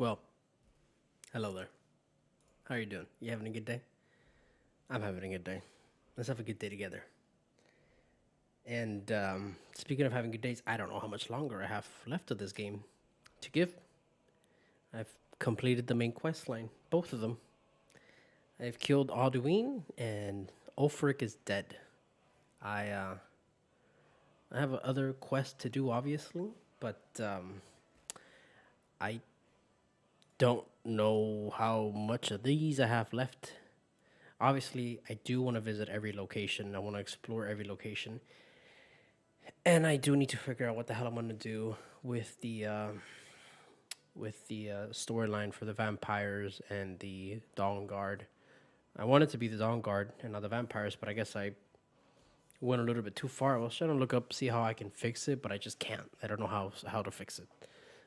Well, hello there. How are you doing? You having a good day? I'm having a good day. Let's have a good day together. And speaking of having good days, I don't know how much longer I have left of this game to give. I've completed the main quest line, both of them. I've killed Alduin, and Ulfric is dead. I have other quests to do, obviously, but I don't know how much of these I have left. Obviously, I do want to visit every location. I want to explore every location. And I do need to figure out what the hell I'm going to do with the storyline for the vampires and the Dawn Guard. I want it to be the Dawn Guard and not the vampires, but I guess I went a little bit too far. I was trying to look up, see how I can fix it, but I just can't. I don't know how to fix it.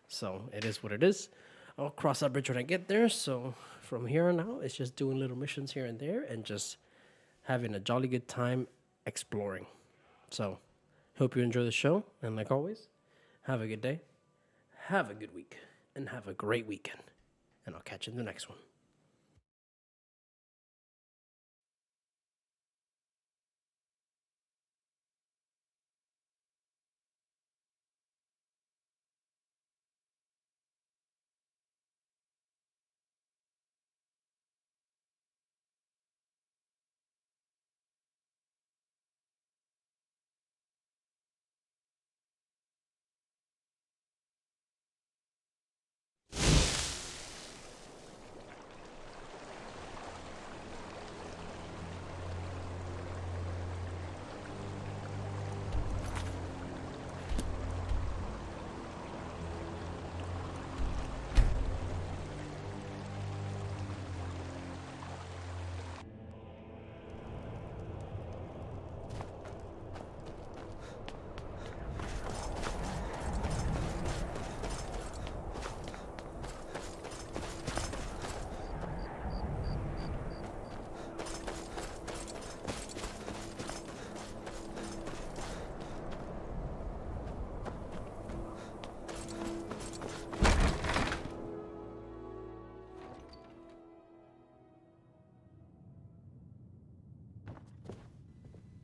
So it is what it is. I'll cross that bridge when I get there. So from here on out, it's just doing little missions here and there and just having a jolly good time exploring. So hope you enjoy the show. And like always, have a good day, have a good week, and have a great weekend. And I'll catch you in the next one.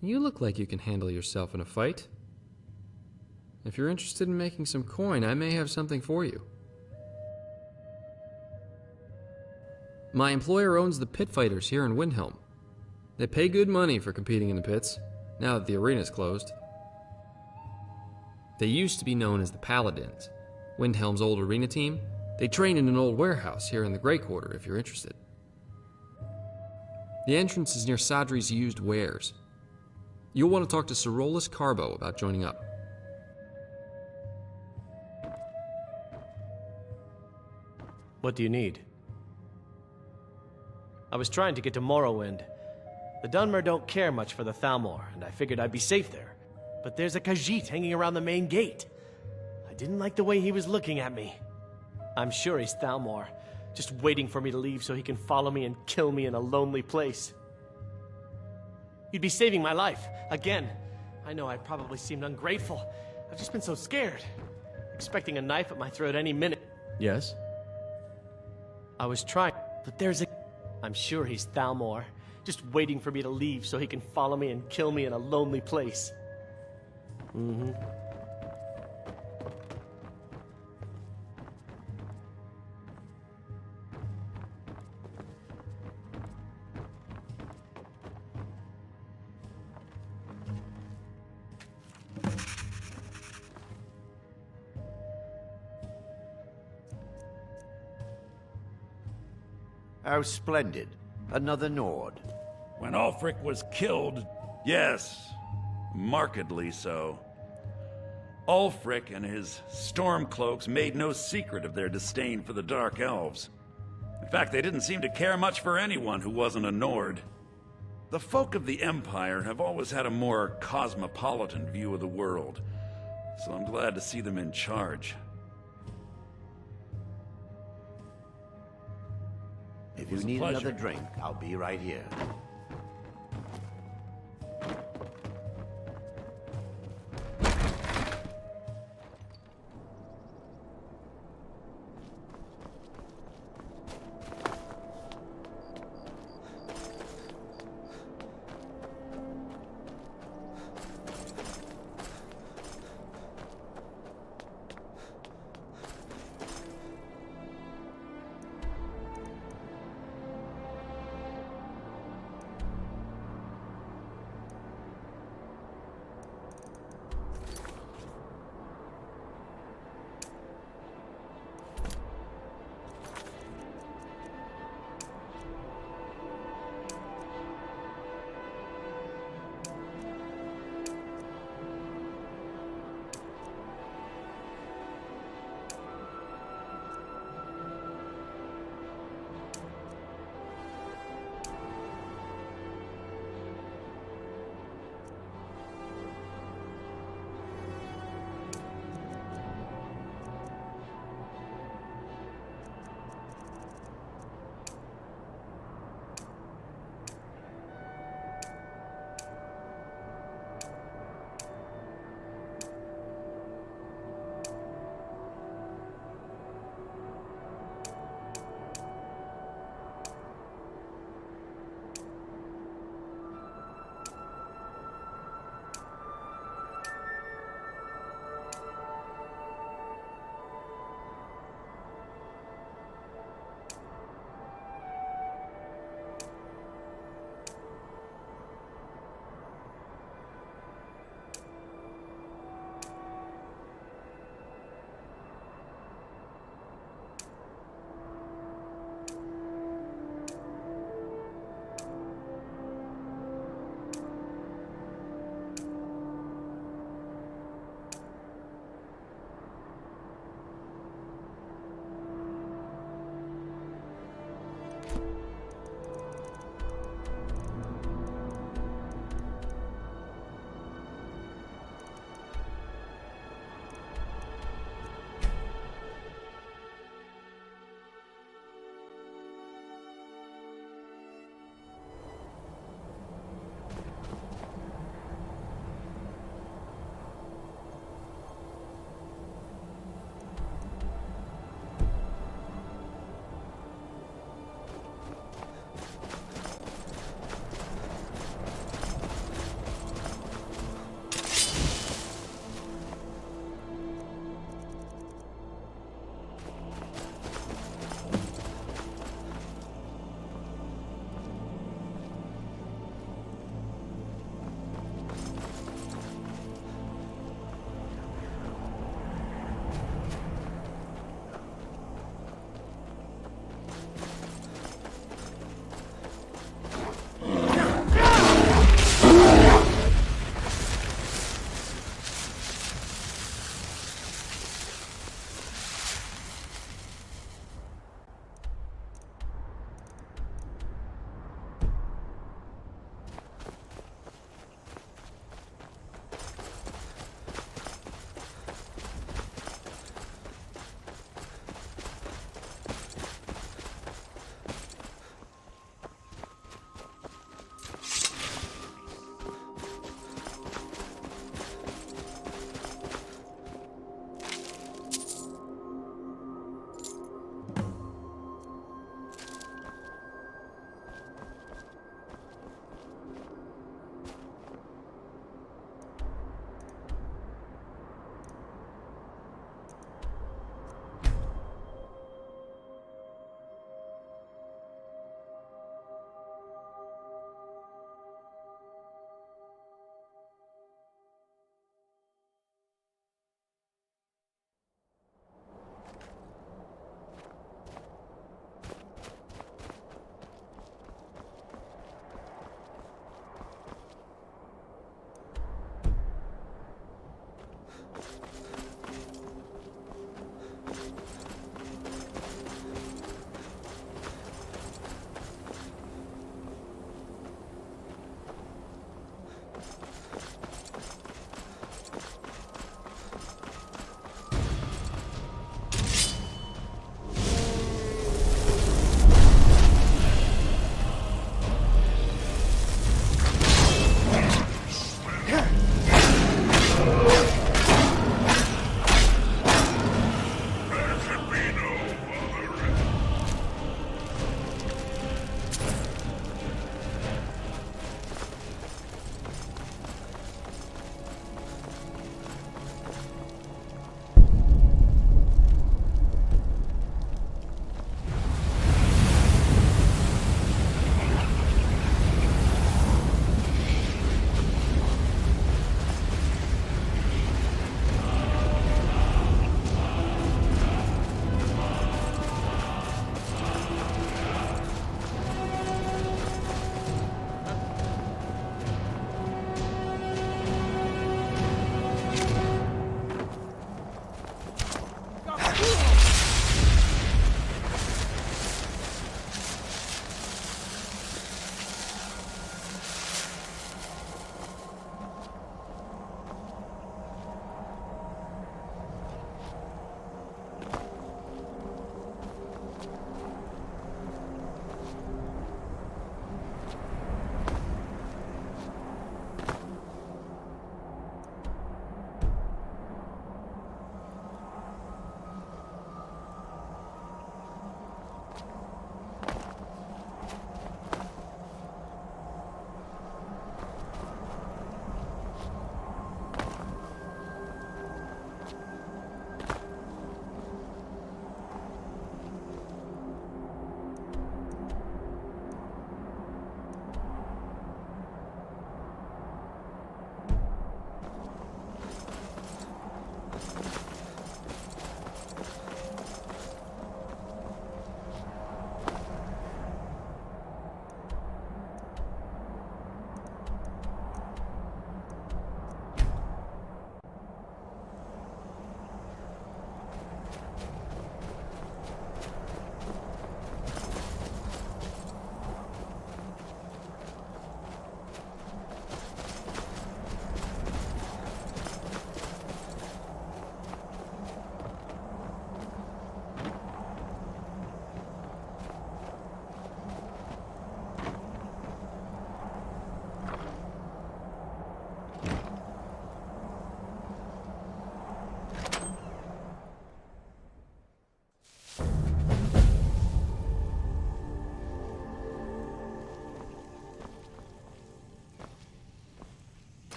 You look like you can handle yourself in a fight. If you're interested in making some coin, I may have something for you. My employer owns the pit fighters here in Windhelm. They pay good money for competing in the pits, now that the arena's closed. They used to be known as the Paladins, Windhelm's old arena team. They train in an old warehouse here in the Grey Quarter if you're interested. The entrance is near Sadri's used wares. You'll want to talk to Sorolus Carbo about joining up. What do you need? I was trying to get to Morrowind. The Dunmer don't care much for the Thalmor, and I figured I'd be safe there. But there's a Khajiit hanging around the main gate. I didn't like the way he was looking at me. I'm sure he's Thalmor, just waiting for me to leave so he can follow me and kill me in a lonely place. You'd be saving my life, again. I know I probably seemed ungrateful. I've just been so scared. Expecting a knife at my throat any minute. Yes? I was trying, but there's a... I'm sure he's Thalmor, just waiting for me to leave so he can follow me and kill me in a lonely place. Mm-hmm. How splendid. Another Nord. When Ulfric was killed, yes, markedly so. Ulfric and his Stormcloaks made no secret of their disdain for the Dark Elves. In fact, they didn't seem to care much for anyone who wasn't a Nord. The folk of the Empire have always had a more cosmopolitan view of the world, so I'm glad to see them in charge. If you need another drink, I'll be right here.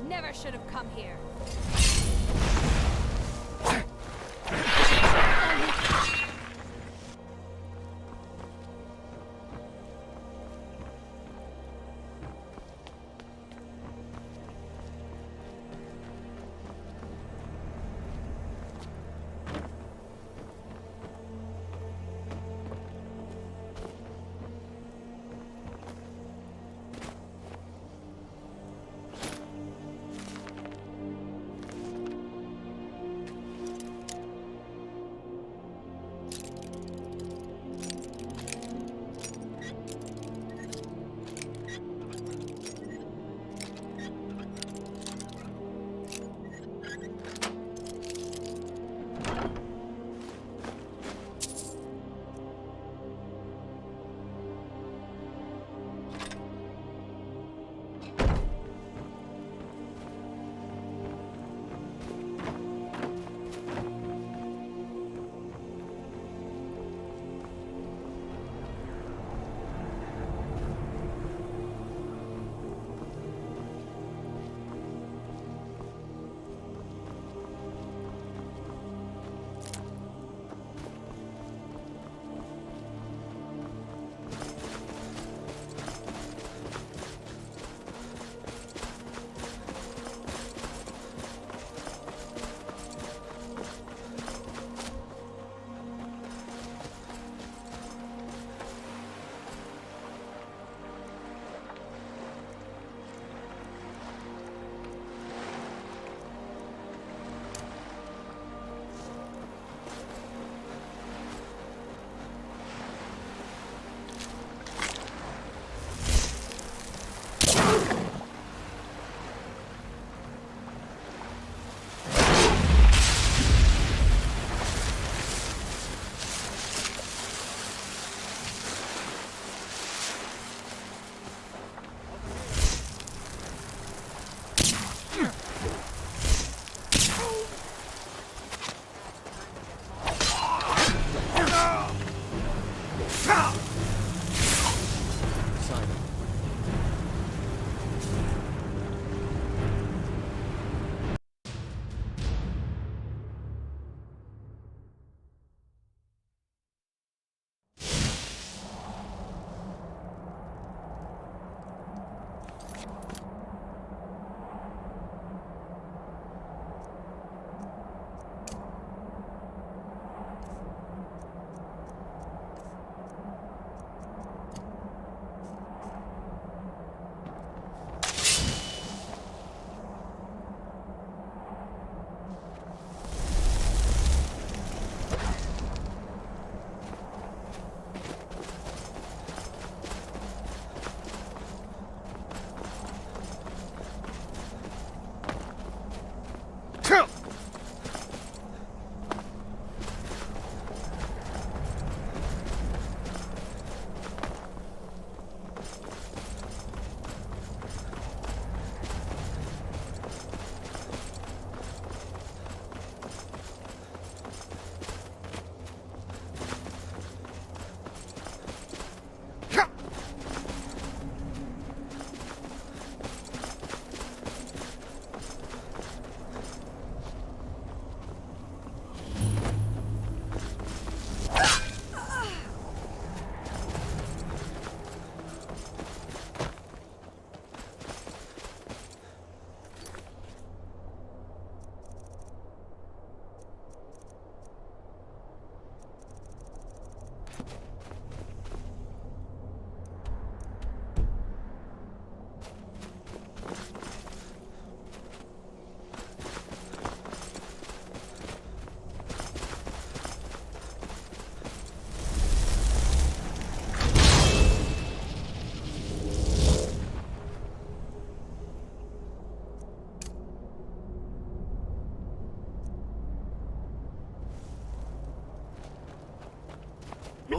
never should have come here.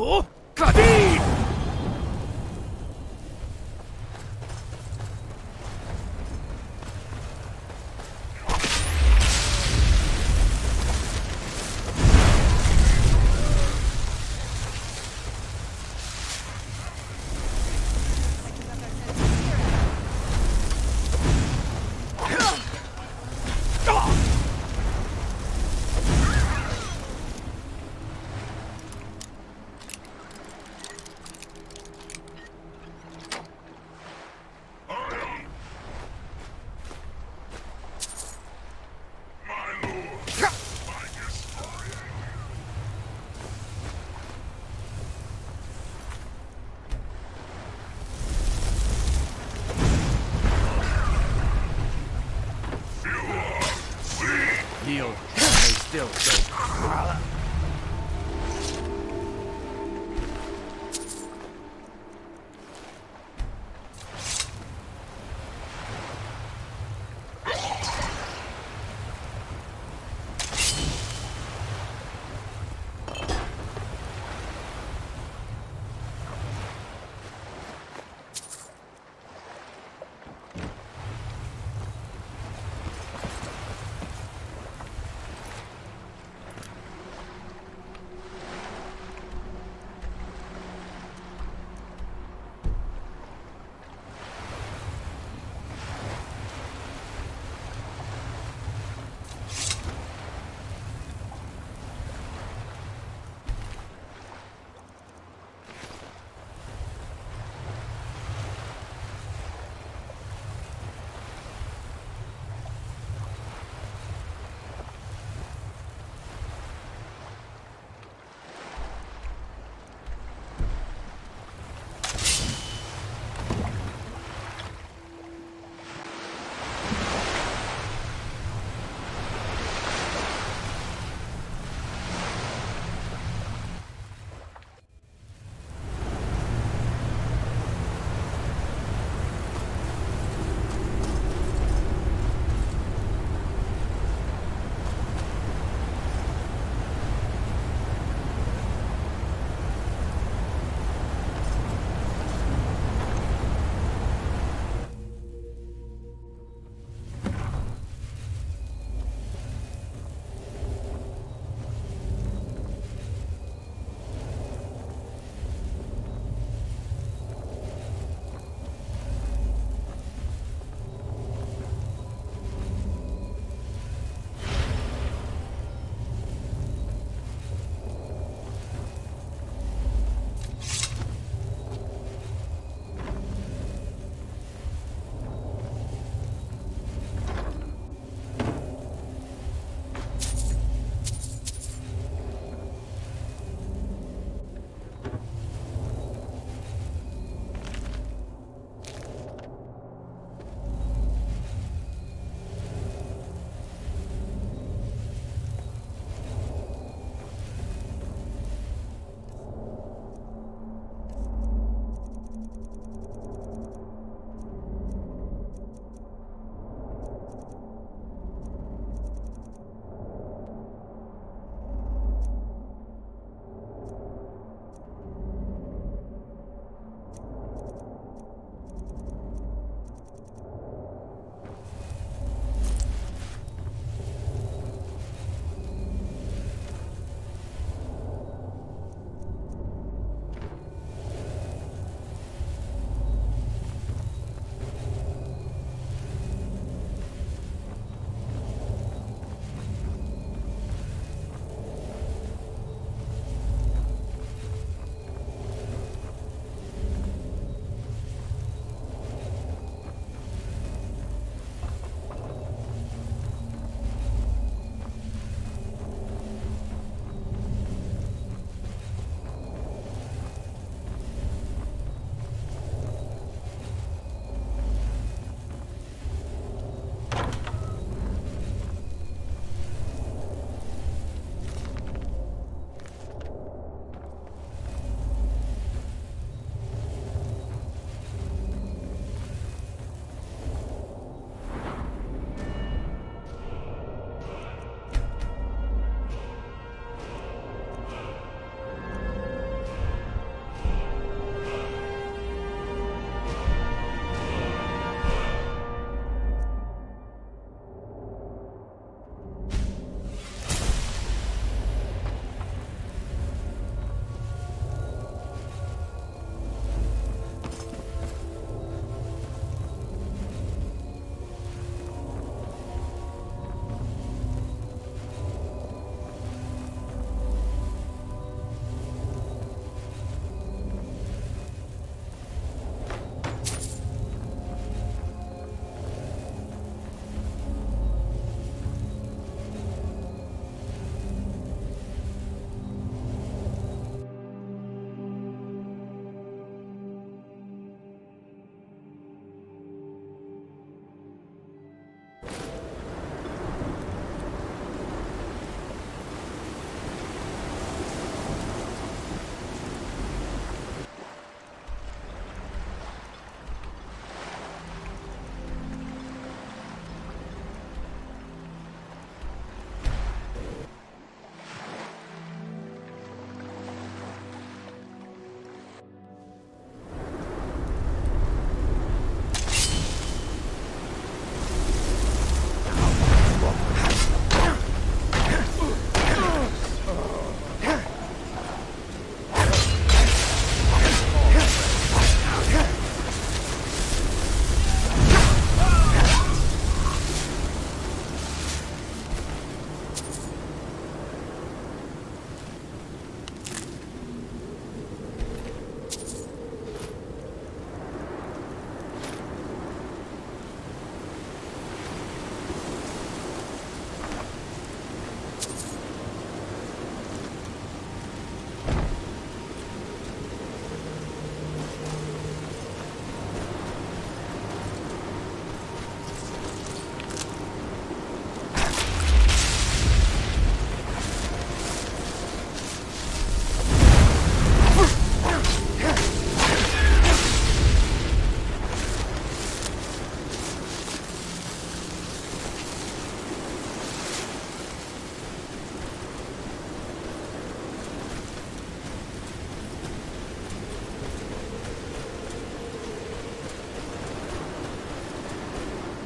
Oh, Kadeen! chill, so...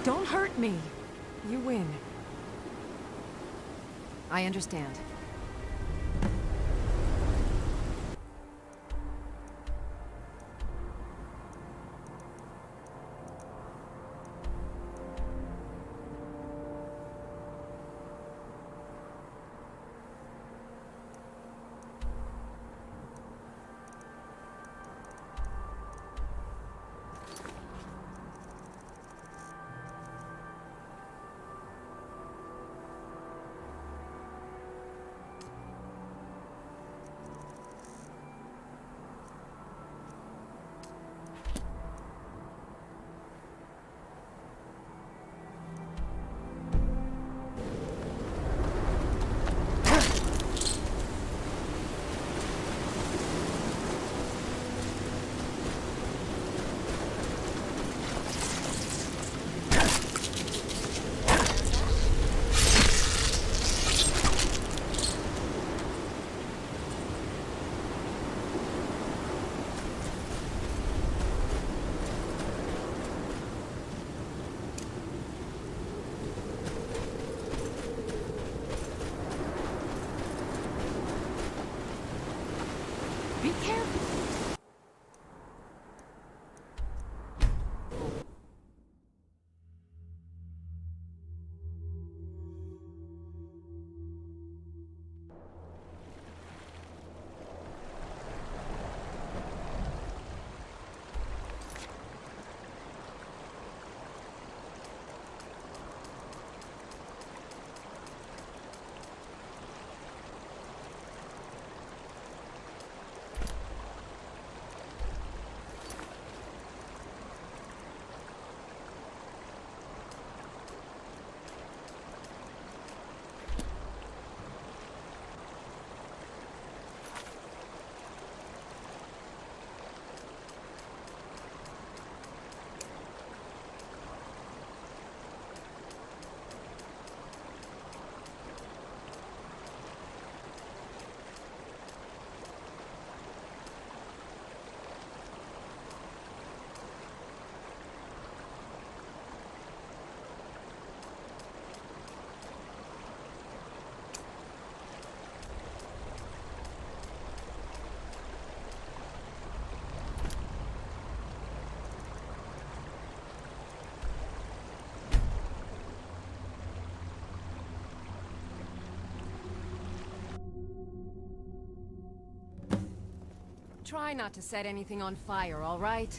Don't hurt me. You win. I understand. Be careful. Try not to set anything on fire, all right?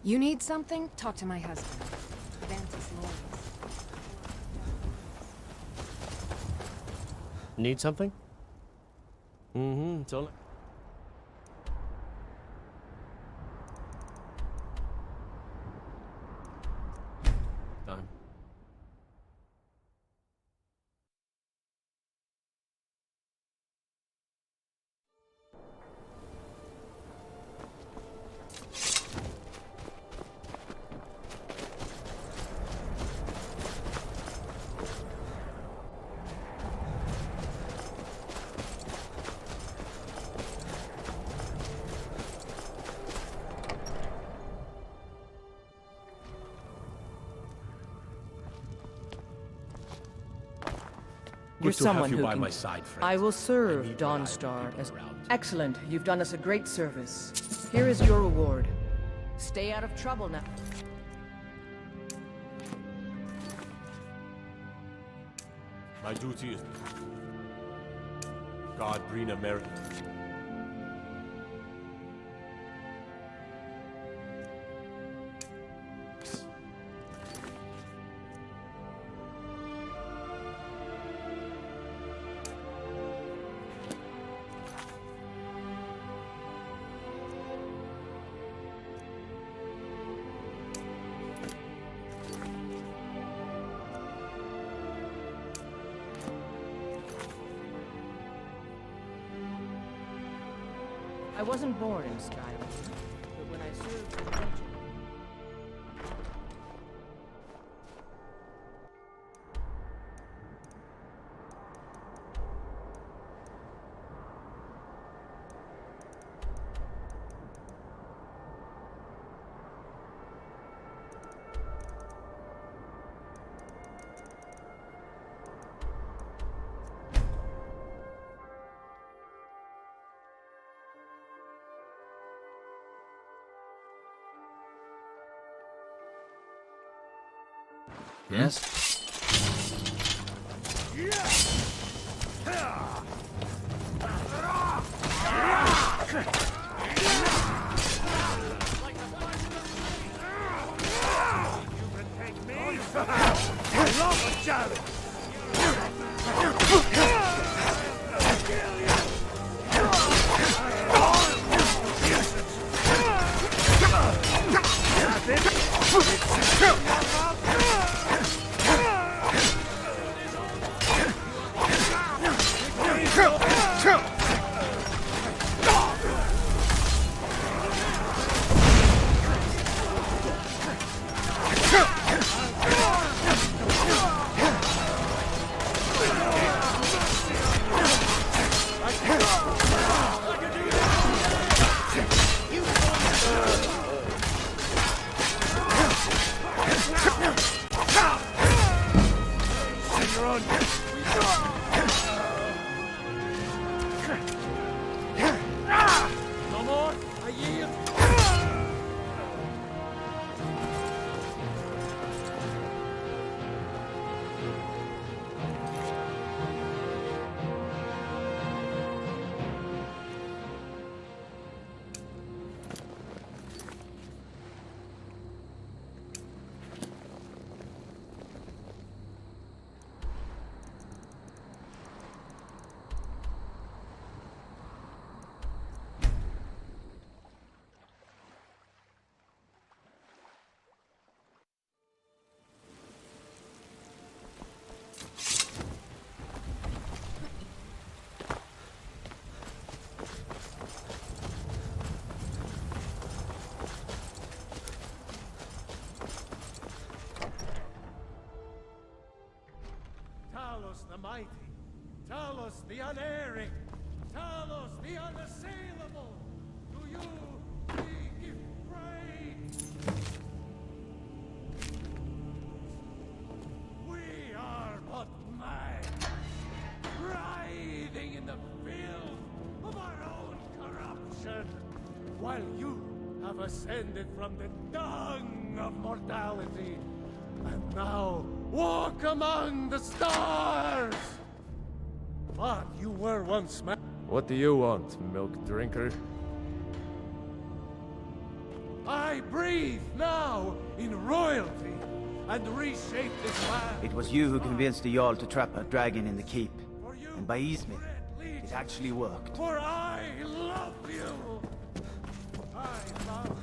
You need something? Talk to my husband. Vance's lawyers. Need something? Mm-hmm, totally. Time. You're someone who by can... my side, friend. I will serve, need Dawnstar. reliable people around. Excellent. You've done us a great service. Here is your reward. Stay out of trouble now. My duty is... God bring America. I wasn't born in Skyrim, but when I served the country... Yes? Talos the mighty, Talos the unerring, Talos the unassailable. To you we give praise. We are but man, writhing in the filth of our own corruption, while you have ascended from the dung of mortality, and now walk among the stars! But you were once man. What do you want, milk drinker? I breathe now in royalty and reshape this land. It was you who convinced the Jarl to trap a dragon in the keep. And by Izmir, it actually worked. For I love you! I love.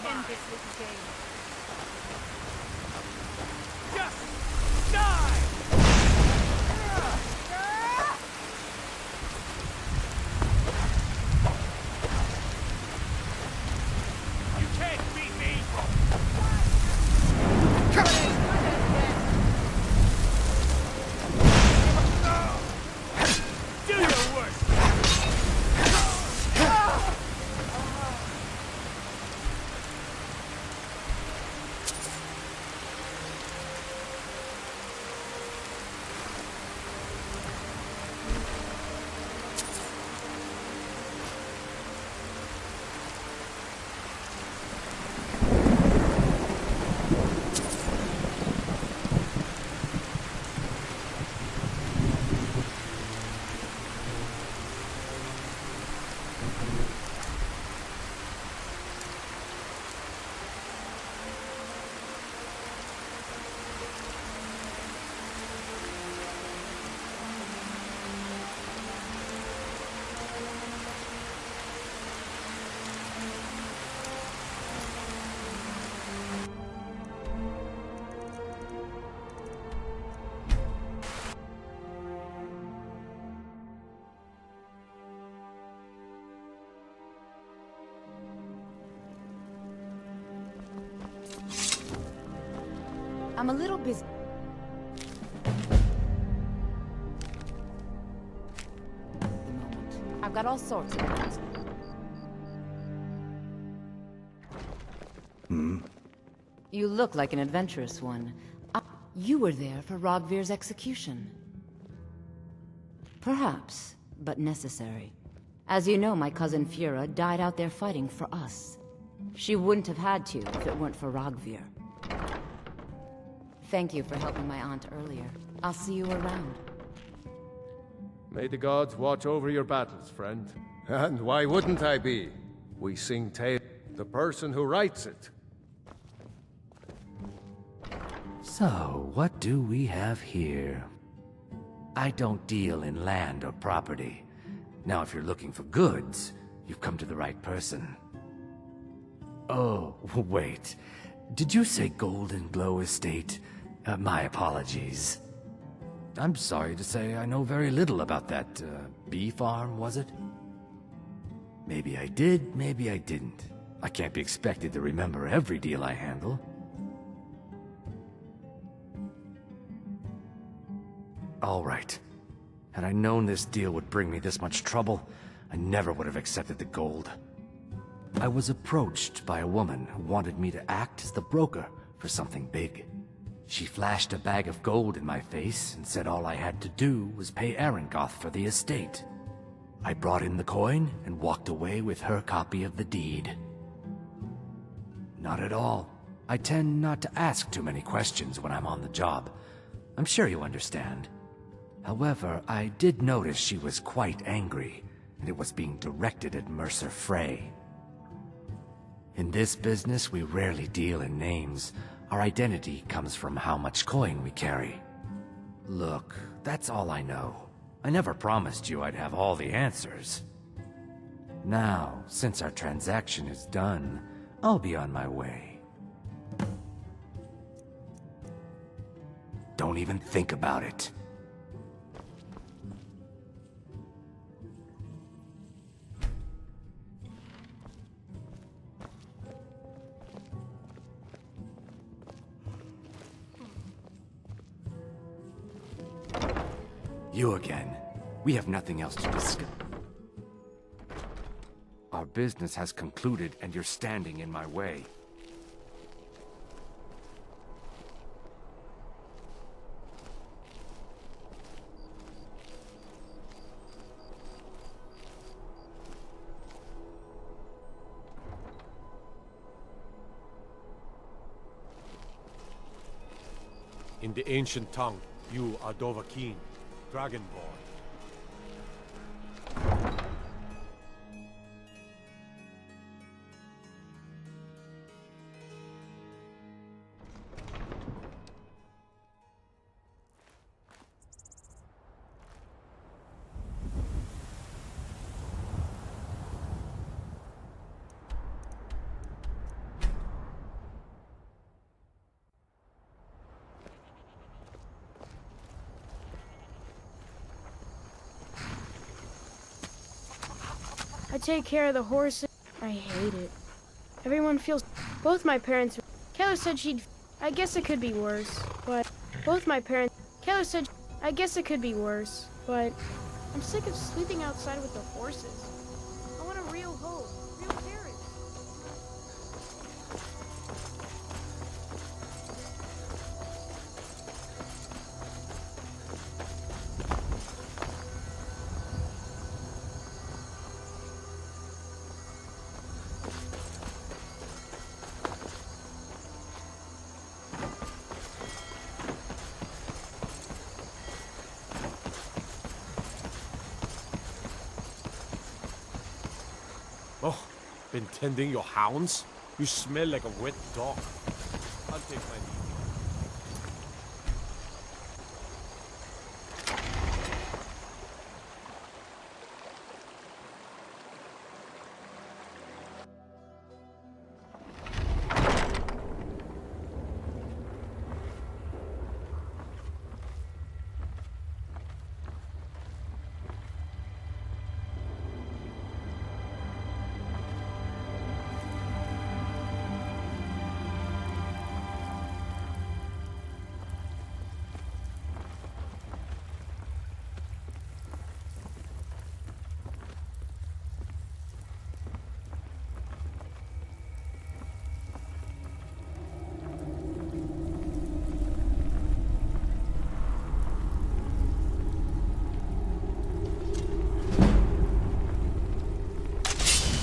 End this little game. Just die! You can't beat me! Do your worst! I'm a little busy. I've got all sorts of things. You look like an adventurous one. You were there for Rogvir's execution. Perhaps, but necessary. As you know, my cousin Fura died out there fighting for us. She wouldn't have had to if it weren't for Rogvir. Thank you for helping my aunt earlier. I'll see you around. May the gods watch over your battles, friend. And why wouldn't I be? We sing tales. The person who writes it. So, what do we have here? I don't deal in land or property. Now, if you're looking for goods, you've come to the right person. Oh, wait. Did you say Golden Glow Estate? My apologies. I'm sorry to say I know very little about that, bee farm, was it? Maybe I did, maybe I didn't. I can't be expected to remember every deal I handle. All right. Had I known this deal would bring me this much trouble, I never would have accepted the gold. I was approached by a woman who wanted me to act as the broker for something big. She flashed a bag of gold in my face and said all I had to do was pay Arangoth for the estate. I brought in the coin and walked away with her copy of the deed. Not at all. I tend not to ask too many questions when I'm on the job. I'm sure you understand. However, I did notice she was quite angry, and it was being directed at Mercer Frey. In this business, we rarely deal in names. Our identity comes from how much coin we carry. Look, that's all I know. I never promised you I'd have all the answers. Now, since our transaction is done, I'll be on my way. Don't even think about it. You again. We have nothing else to discuss. Our business has concluded, and you're standing in my way. In the ancient tongue, you are Dovahkiin, Dragonborn. I take care of the horses. I hate it. Everyone feels... Both my parents... Keller said she'd... I guess it could be worse, but... Both my parents... Keller said... I guess it could be worse, but... I'm sick of sleeping outside with the horses. I want a real home. Real parents. Oh, been tending your hounds? You smell like a wet dog. I'll take my leave.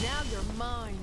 Now you're mine.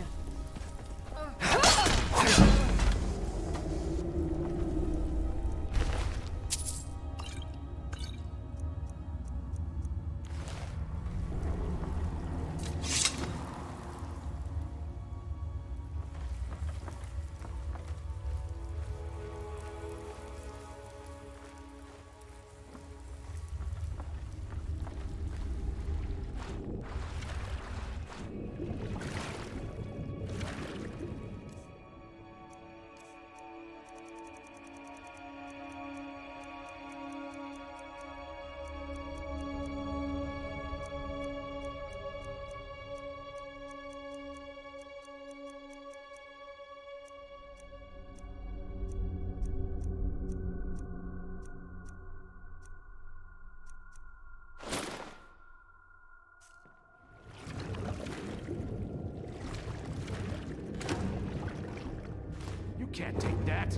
You can't take that.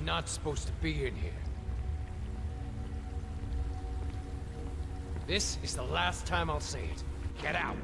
Not supposed to be in here. This is the last time I'll say it. Get out!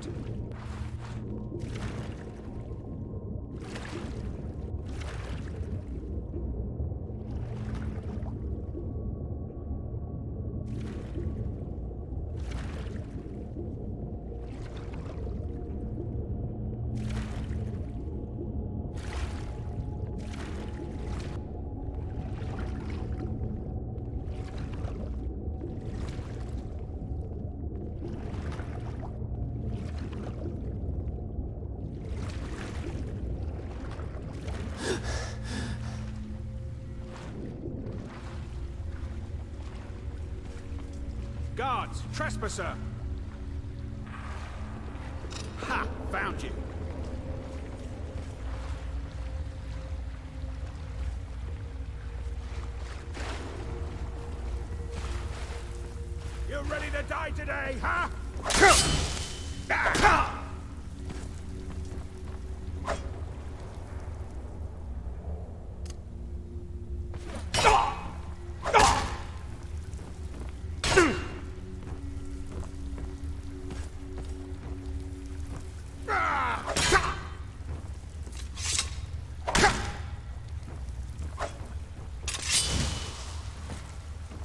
Guards! Trespasser! Ha! Found you! ready to die today, huh?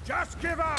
Just give up!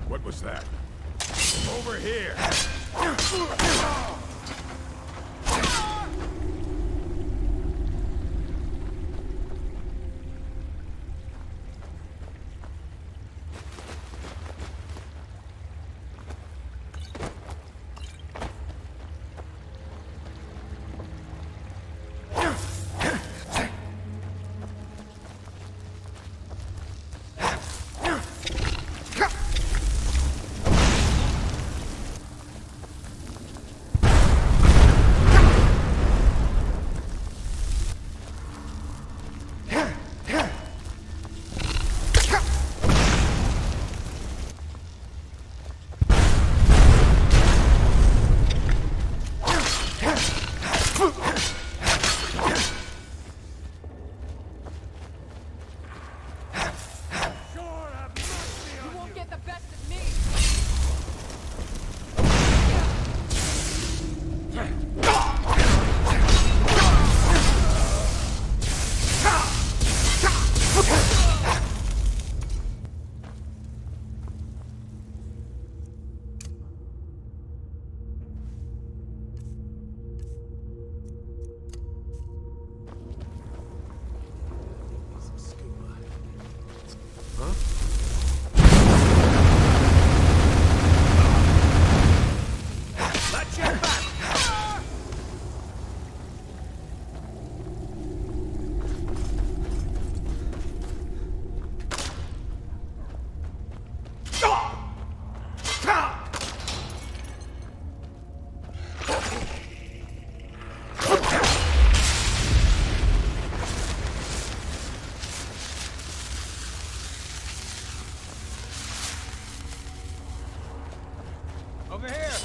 What was that? Over here! Over here!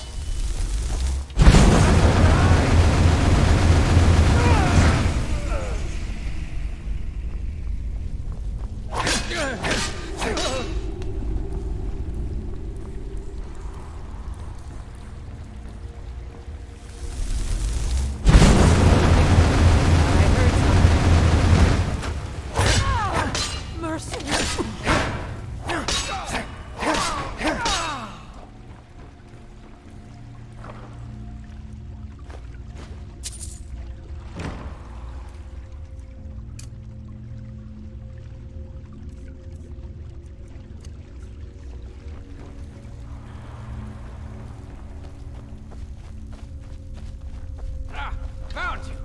Found you!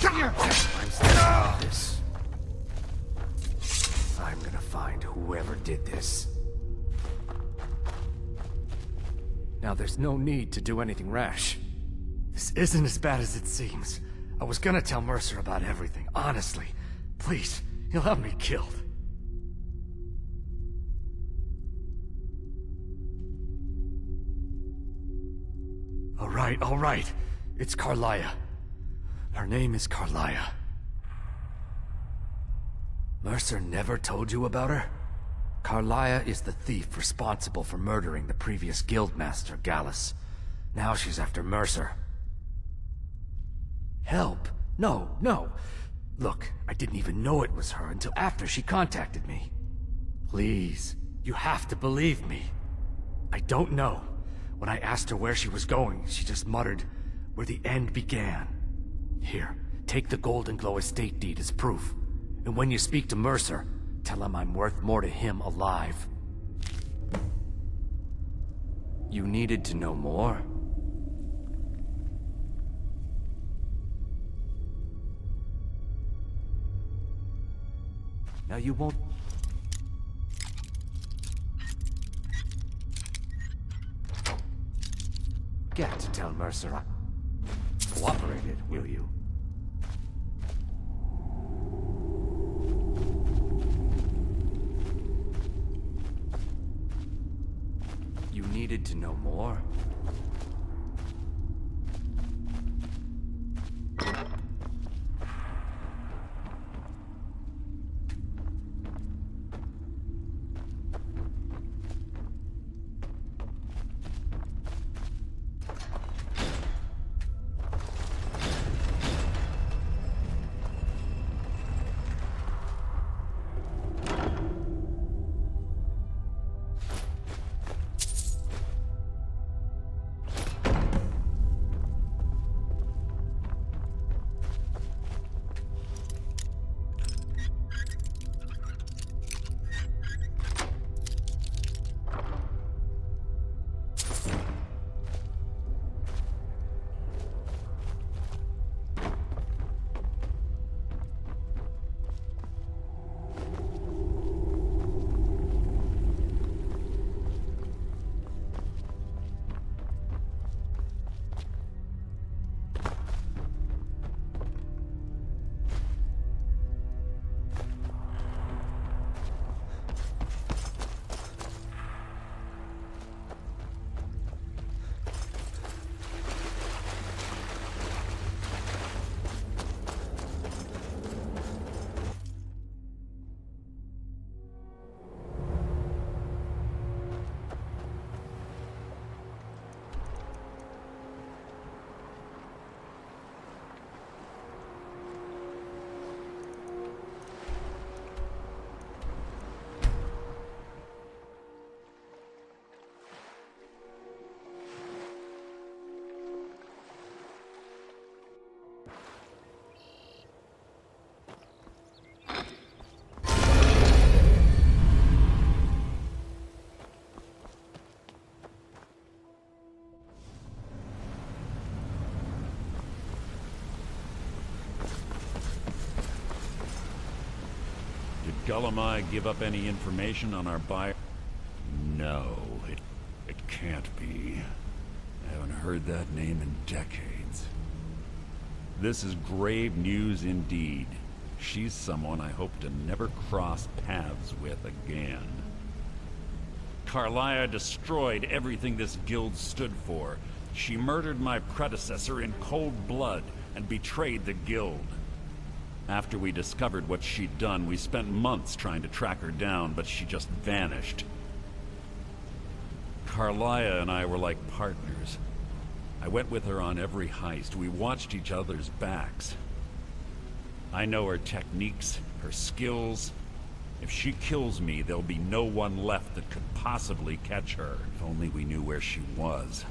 I'm standing with this. I'm gonna find whoever did this. Now there's no need to do anything rash. This isn't as bad as it seems. I was gonna tell Mercer about everything, honestly. Please, you'll have me killed. All right. It's Carlia. Her name is Carlia. Mercer never told you about her? Carlia is the thief responsible for murdering the previous guildmaster, Gallus. Now she's after Mercer. Help? No. Look, I didn't even know it was her until after she contacted me. Please, you have to believe me. I don't know. When I asked her where she was going, she just muttered, "Where the end began." Here, take the Golden Glow estate deed as proof. And when you speak to Mercer, tell him I'm worth more to him alive. You needed to know more? Now you won't... Get to tell Mercer I cooperated, will you? You needed to know more? Gullumai give up any information on our buyer? No, it can't be. I haven't heard that name in decades. This is grave news indeed. She's someone I hope to never cross paths with again. Carlia destroyed everything this guild stood for. She murdered my predecessor in cold blood and betrayed the guild. After we discovered what she'd done, we spent months trying to track her down, but she just vanished. Carlia and I were like partners. I went with her on every heist. We watched each other's backs. I know her techniques, her skills. If she kills me, there'll be no one left that could possibly catch her. If only we knew where she was.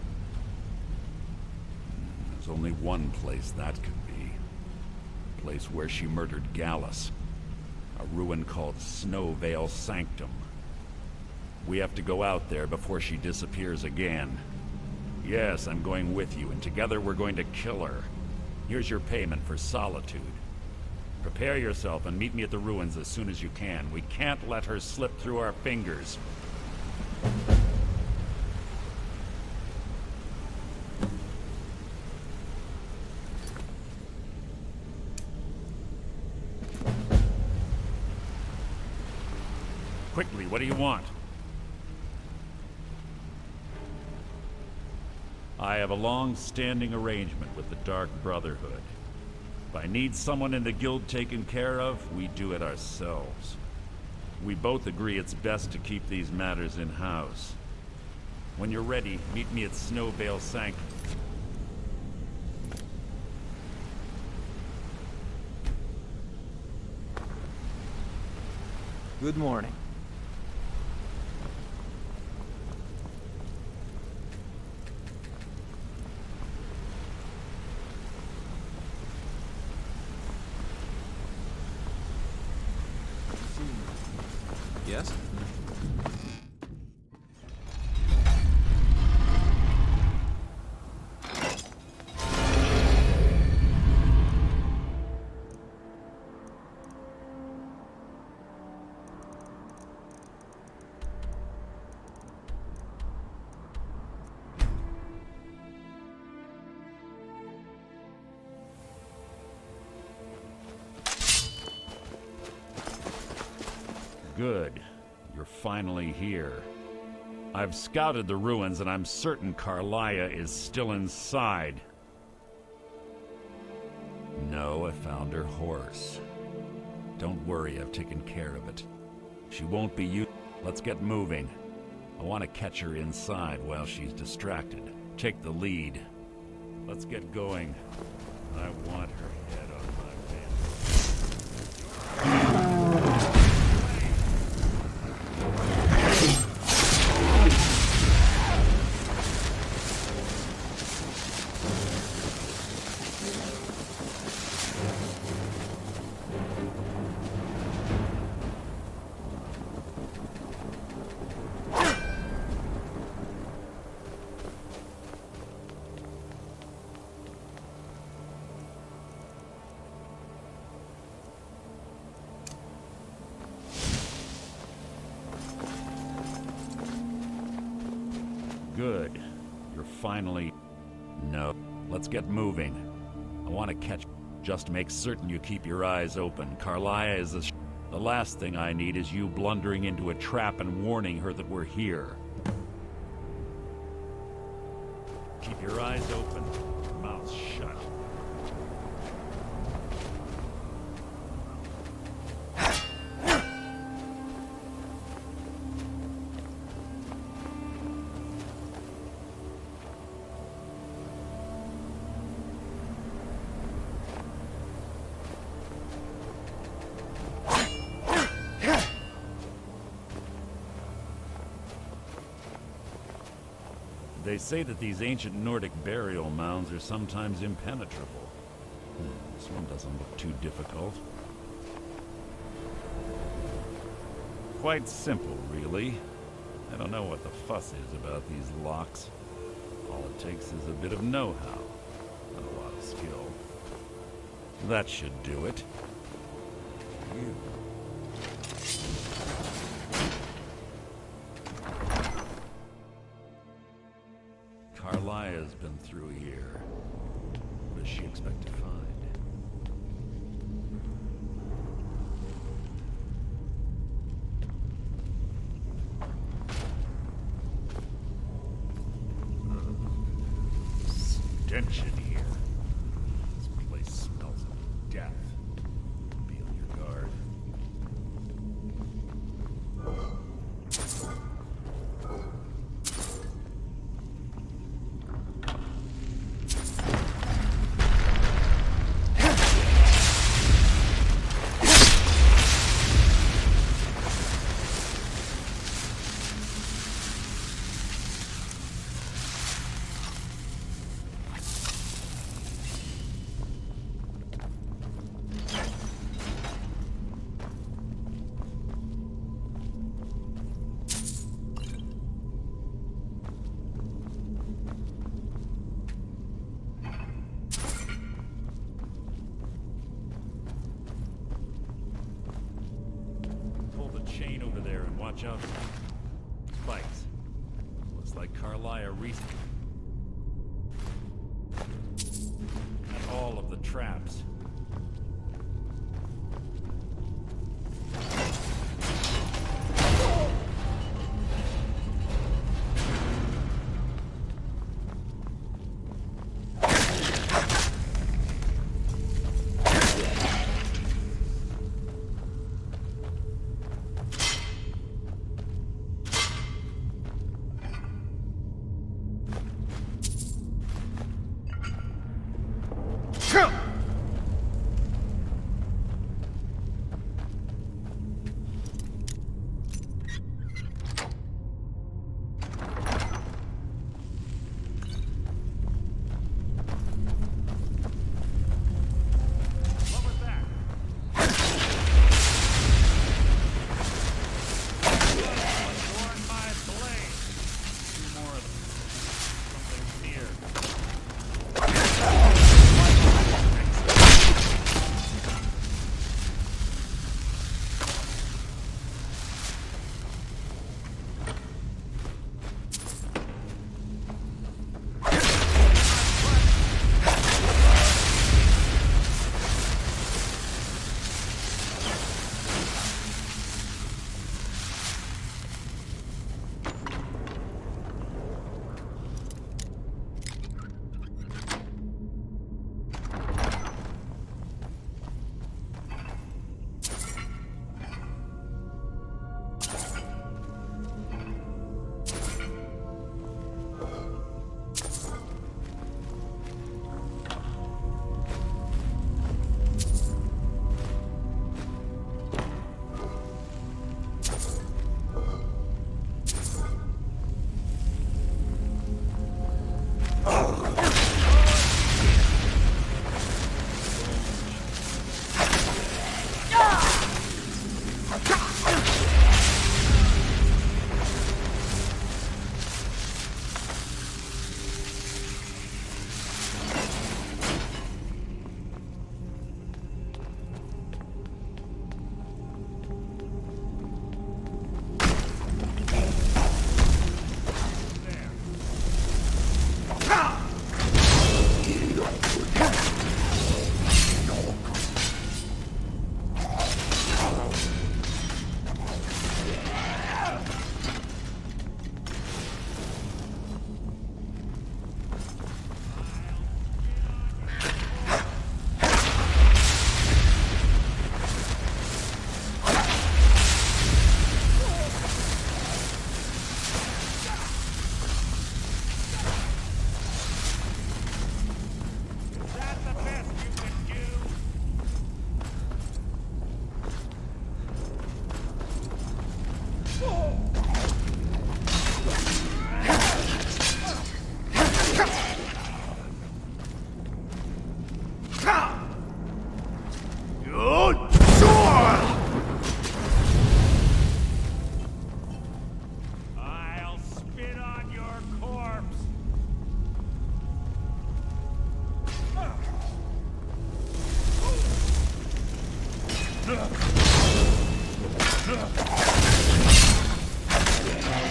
There's only one place that could be. Place where she murdered Gallus. A ruin called Snowvale Sanctum. We have to go out there before she disappears again. Yes, I'm going with you, and together we're going to kill her. Here's your payment for solitude. Prepare yourself and meet me at the ruins as soon as you can. We can't let her slip through our fingers. Quickly, what do you want? I have a long-standing arrangement with the Dark Brotherhood. If I need someone in the guild taken care of, we do it ourselves. We both agree it's best to keep these matters in-house. When you're ready, meet me at Snowvale Sanctum. Good morning. Yes? Good. You're finally here. I've scouted the ruins and I'm certain Carlia is still inside. No, I found her horse. Don't worry, I've taken care of it. She won't be you. Let's get moving. I want to catch her inside while she's distracted. Take the lead. Let's get going. I want her head on my Good. You're finally... No. Let's get moving. I want to catch... Just make certain you keep your eyes open. Carlia is the The last thing I need is you blundering into a trap and warning her that we're here. Keep your eyes open. Mouth shut. They say that these ancient Nordic burial mounds are sometimes impenetrable. This one doesn't look too difficult. Quite simple, really. I don't know what the fuss is about these locks. All it takes is a bit of know-how and a lot of skill. That should do it. You. Carlia's been through here. What does she expect to find? Stench in here. This place smells of death. Be on your guard. Chain over there and watch out for spikes. Looks like Carlia recently. And all of the traps.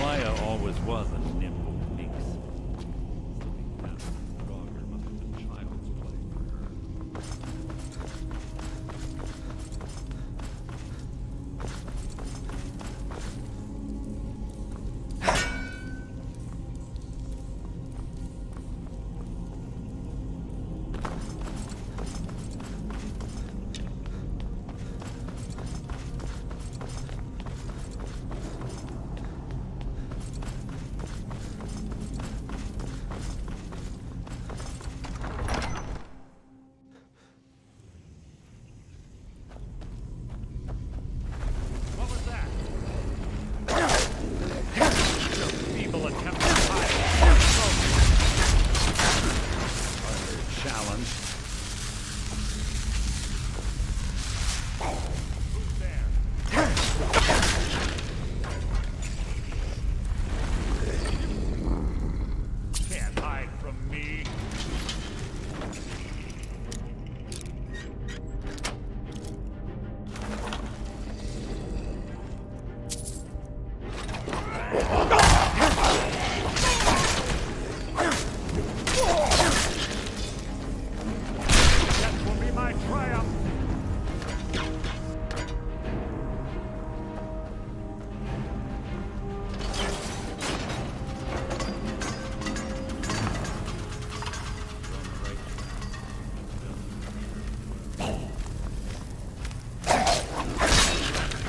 Carlia always was a nimble minx. Roger must have been child's play for her. What was that? People attempt to hide. Under challenge. Who's there? Can't hide from me. That will be my triumph.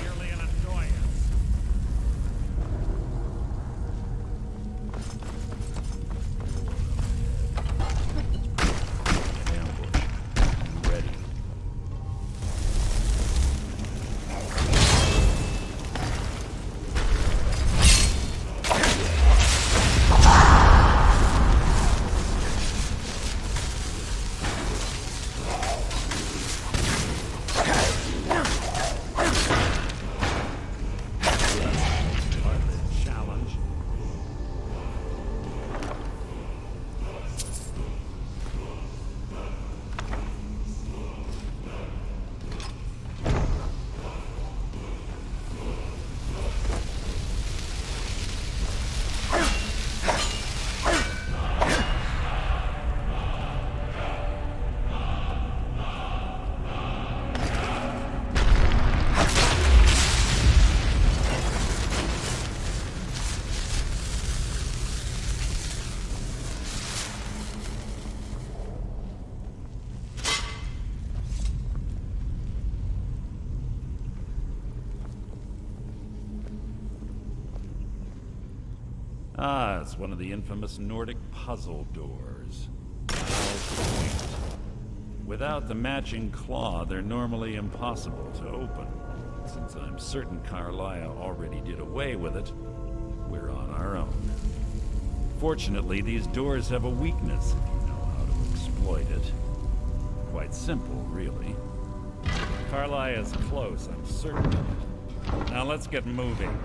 Merely an annoyance. An ambush. Ready. Challenge. Ah, it's one of the infamous Nordic puzzle doors. Miles point. Without the matching claw, they're normally impossible to open. Since I'm certain Carlia already did away with it, we're on our own. Fortunately, these doors have a weakness if you know how to exploit it. Quite simple, really. Carlia's close, I'm certain of it. Now let's get moving.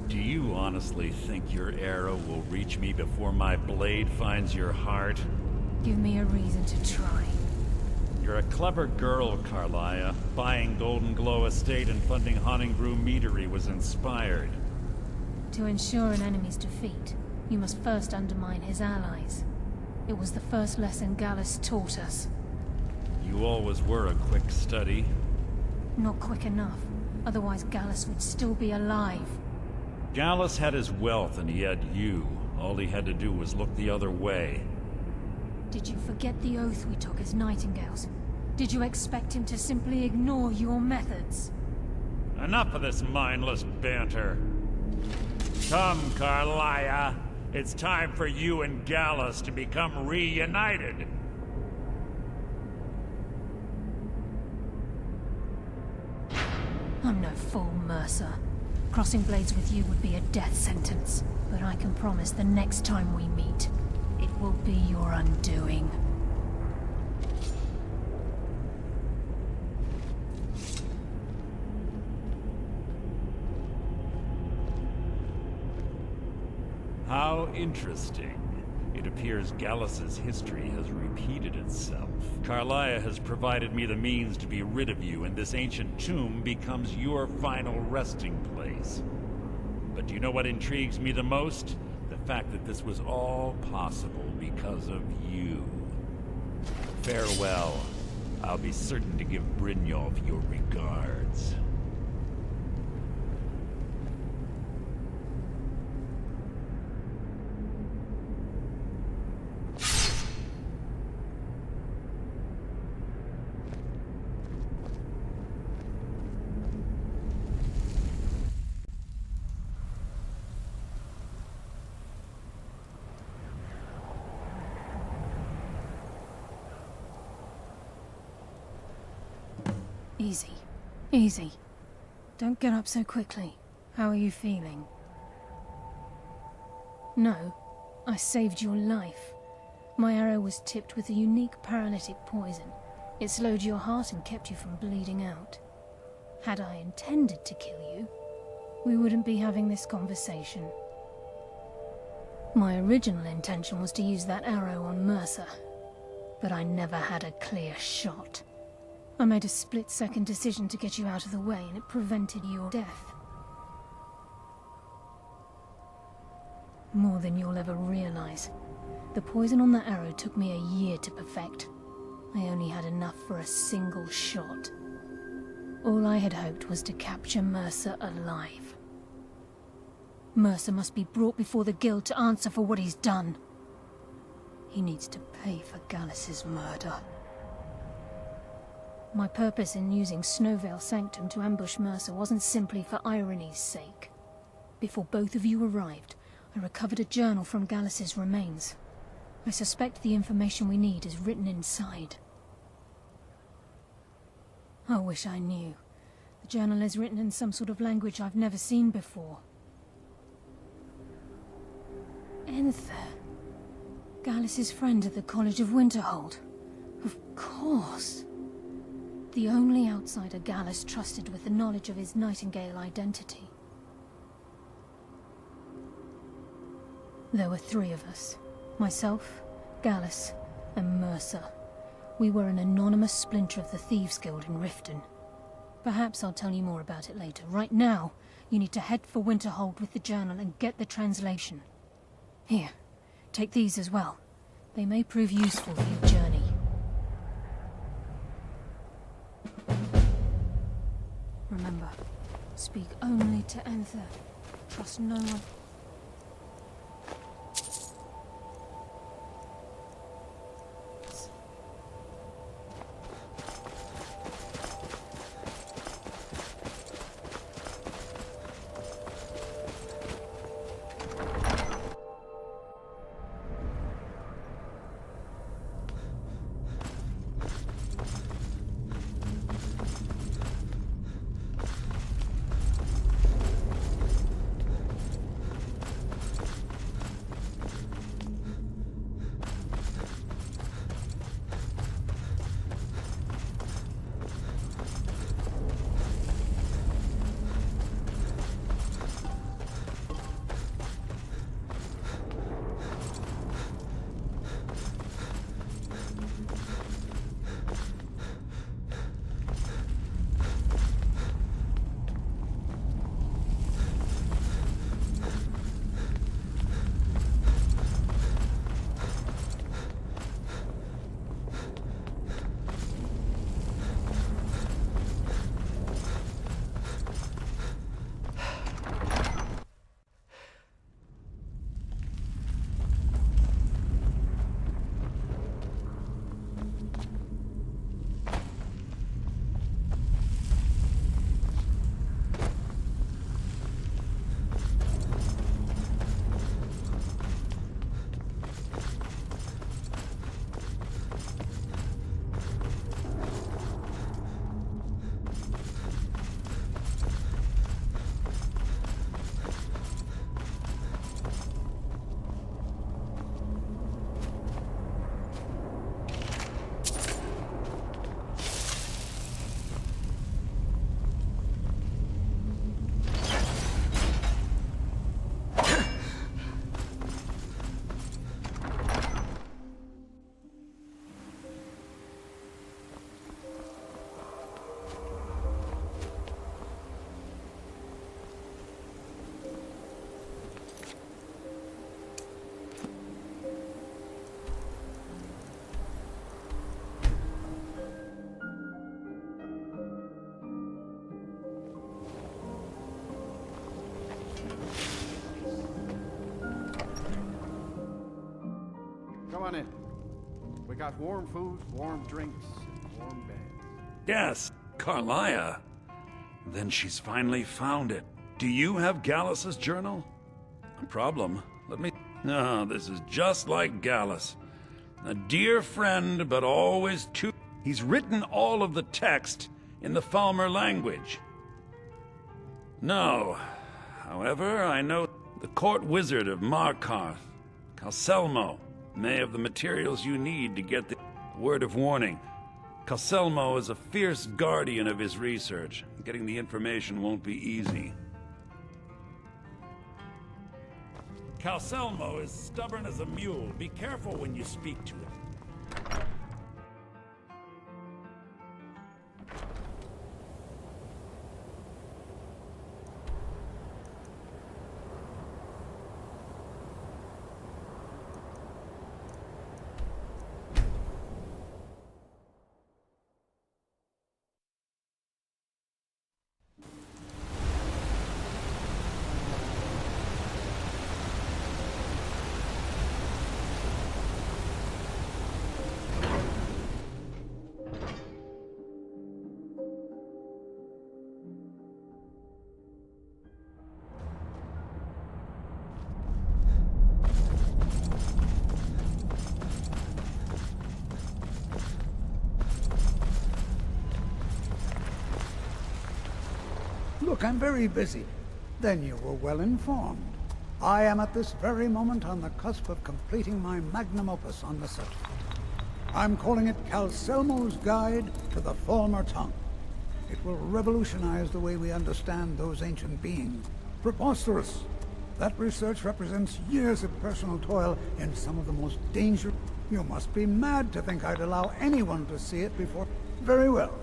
Do you honestly think your arrow will reach me before my blade finds your heart? Give me a reason to try. You're a clever girl, Carlia. Buying Golden Glow Estate and funding Honningbrew Meadery was inspired. To ensure an enemy's defeat, you must first undermine his allies. It was the first lesson Gallus taught us. You always were a quick study. Not quick enough, otherwise Gallus would still be alive. Gallus had his wealth and he had you. All he had to do was look the other way. Did you forget the oath we took as Nightingales? Did you expect him to simply ignore your methods? Enough of this mindless banter. Come, Carlia. It's time for you and Gallus to become reunited. I'm no fool, Mercer. Crossing blades with you would be a death sentence. But I can promise the next time we meet, it will be your undoing. How interesting. It appears Gallus's history has repeated itself. Carlia has provided me the means to be rid of you, and this ancient tomb becomes your final resting place. But do you know what intrigues me the most? The fact that this was all possible because of you. Farewell. I'll be certain to give Brynjolf your regards. Easy. Easy. Don't get up so quickly. How are you feeling? No. I saved your life. My arrow was tipped with a unique paralytic poison. It slowed your heart and kept you from bleeding out. Had I intended to kill you, we wouldn't be having this conversation. My original intention was to use that arrow on Mercer, but I never had a clear shot. I made a split-second decision to get you out of the way, and it prevented your death. More than you'll ever realize. The poison on that arrow took me a year to perfect. I only had enough for a single shot. All I had hoped was to capture Mercer alive. Mercer must be brought before the Guild to answer for what he's done. He needs to pay for Gallus's murder. My purpose in using Snowvale Sanctum to ambush Mercer wasn't simply for irony's sake. Before both of you arrived, I recovered a journal from Gallus's remains. I suspect the information we need is written inside. I wish I knew. The journal is written in some sort of language I've never seen before. Enther. Gallus's friend at the College of Winterhold. Of course. The only outsider Gallus trusted with the knowledge of his Nightingale identity. There were 3 of us. Myself, Gallus, and Mercer. We were an anonymous splinter of the Thieves Guild in Riften. Perhaps I'll tell you more about it later. Right now, you need to head for Winterhold with the journal and get the translation. Here, take these as well. They may prove useful for your journey. Remember, speak only to Enther. Trust no one. on in. We got warm food, warm drinks, and warm beds. Yes, Carlia. Then she's finally found it. Do you have Gallus's journal? A problem. Let me... No, this is just like Gallus. A dear friend, but always too... He's written all of the text in the Falmer language. No. However, I know the court wizard of Markarth, Calselmo, may have the materials you need to get the word of warning. Calselmo is a fierce guardian of his research. Getting the information won't be easy. Calselmo is stubborn as a mule. Be careful when you speak to him. Look, I'm very busy. Then you were well informed. I am at this very moment on the cusp of completing my magnum opus on the subject. I'm calling it Calselmo's Guide to the Falmer Tongue. It will revolutionize the way we understand those ancient beings. Preposterous! That research represents years of personal toil in some of the most dangerous... You must be mad to think I'd allow anyone to see it before... Very well.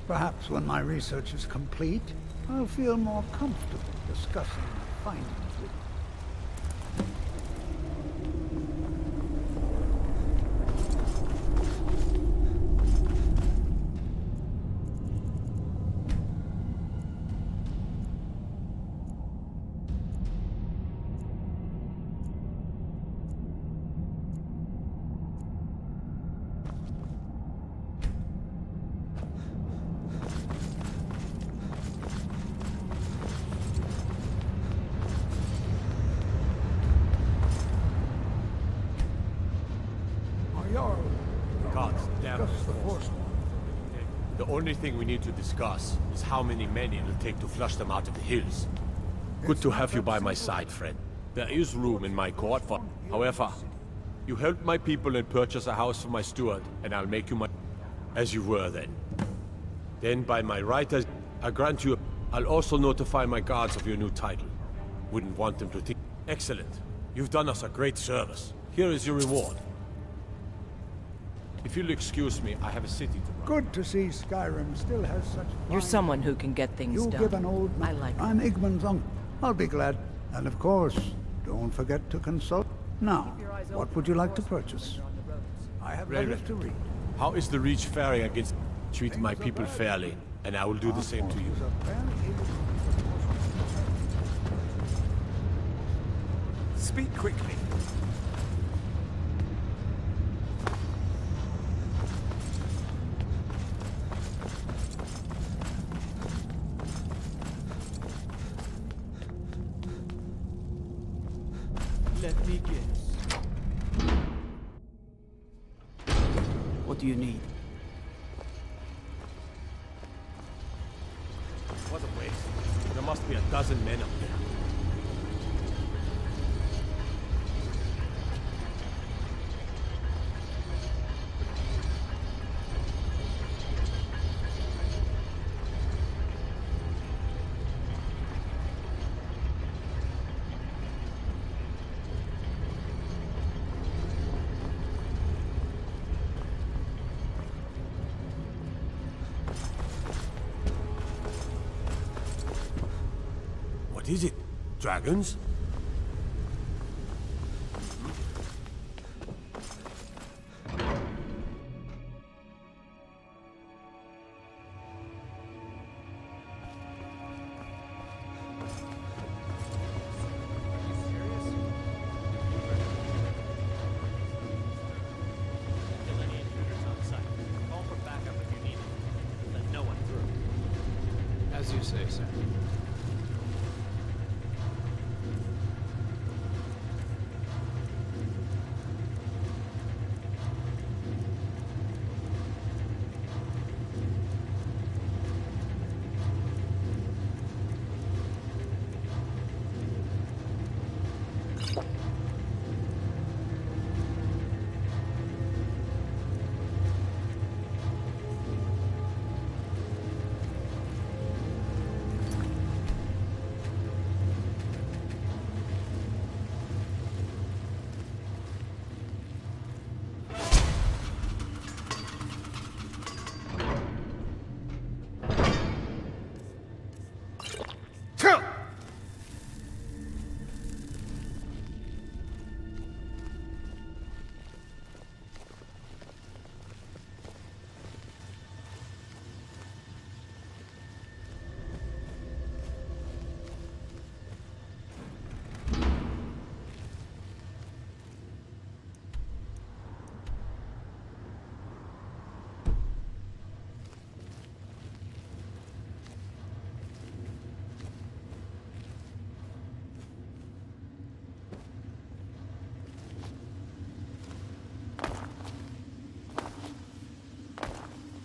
Perhaps when my research is complete, I'll feel more comfortable discussing the findings with you. The only thing we need to discuss is how many men it'll take to flush them out of the hills. Good to have you by my side, friend. There is room in my court for... However, you helped my people and purchase a house for my steward, and I'll make you my... as you were then. Then, by my right, I grant you... I'll also notify my guards of your new title. Wouldn't want them to think... Excellent. You've done us a great service. Here is your reward. If you'll excuse me, I have a city to run. Good to see Skyrim still has such... You're someone who can get things You done. give an old... I like I'm Igmund's uncle. I'll be glad. And of course, don't forget to consult. Now, what would you like to purchase? I have letters to read. How is the Reach faring against... Treat my people fairly, and I will do the same to you. Speak quickly. Let me guess. What do you need? What a waste. There must be a dozen men up there. What is it? Dragons? say, sir.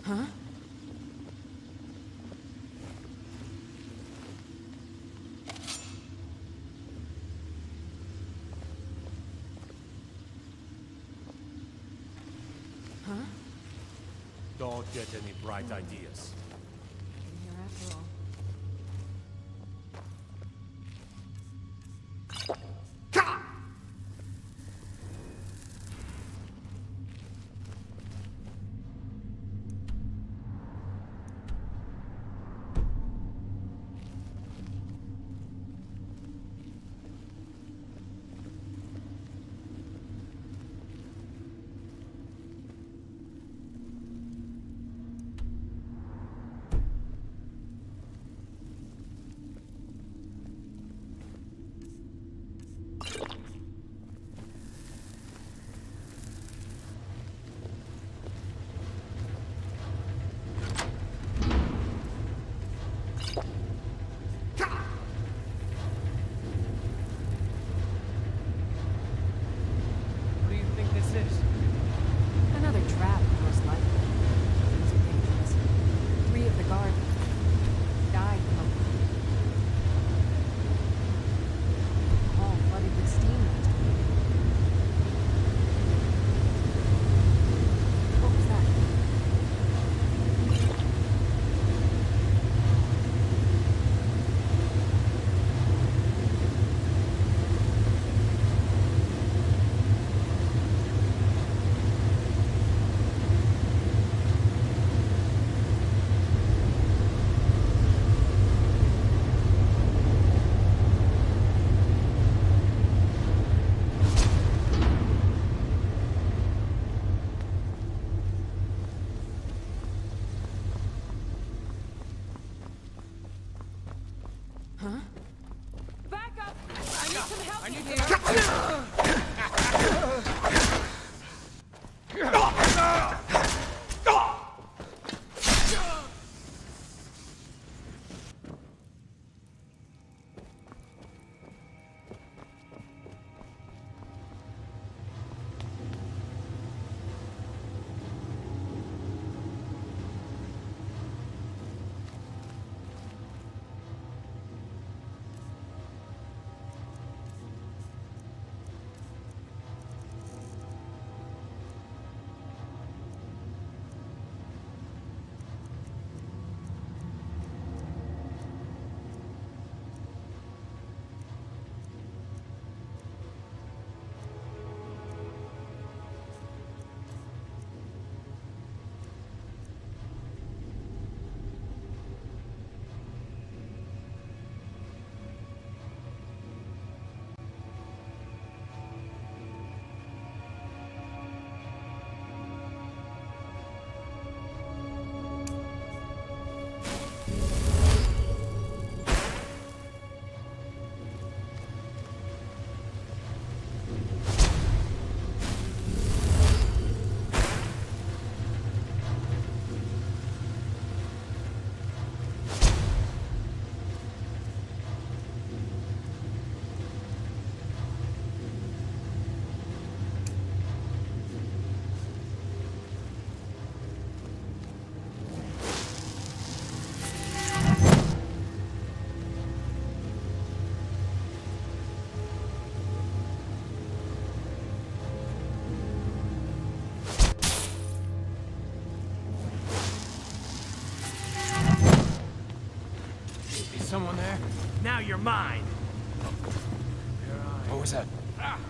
Huh? Huh? Don't get any bright ideas. Here after all. someone there? Now you're mine. What was that?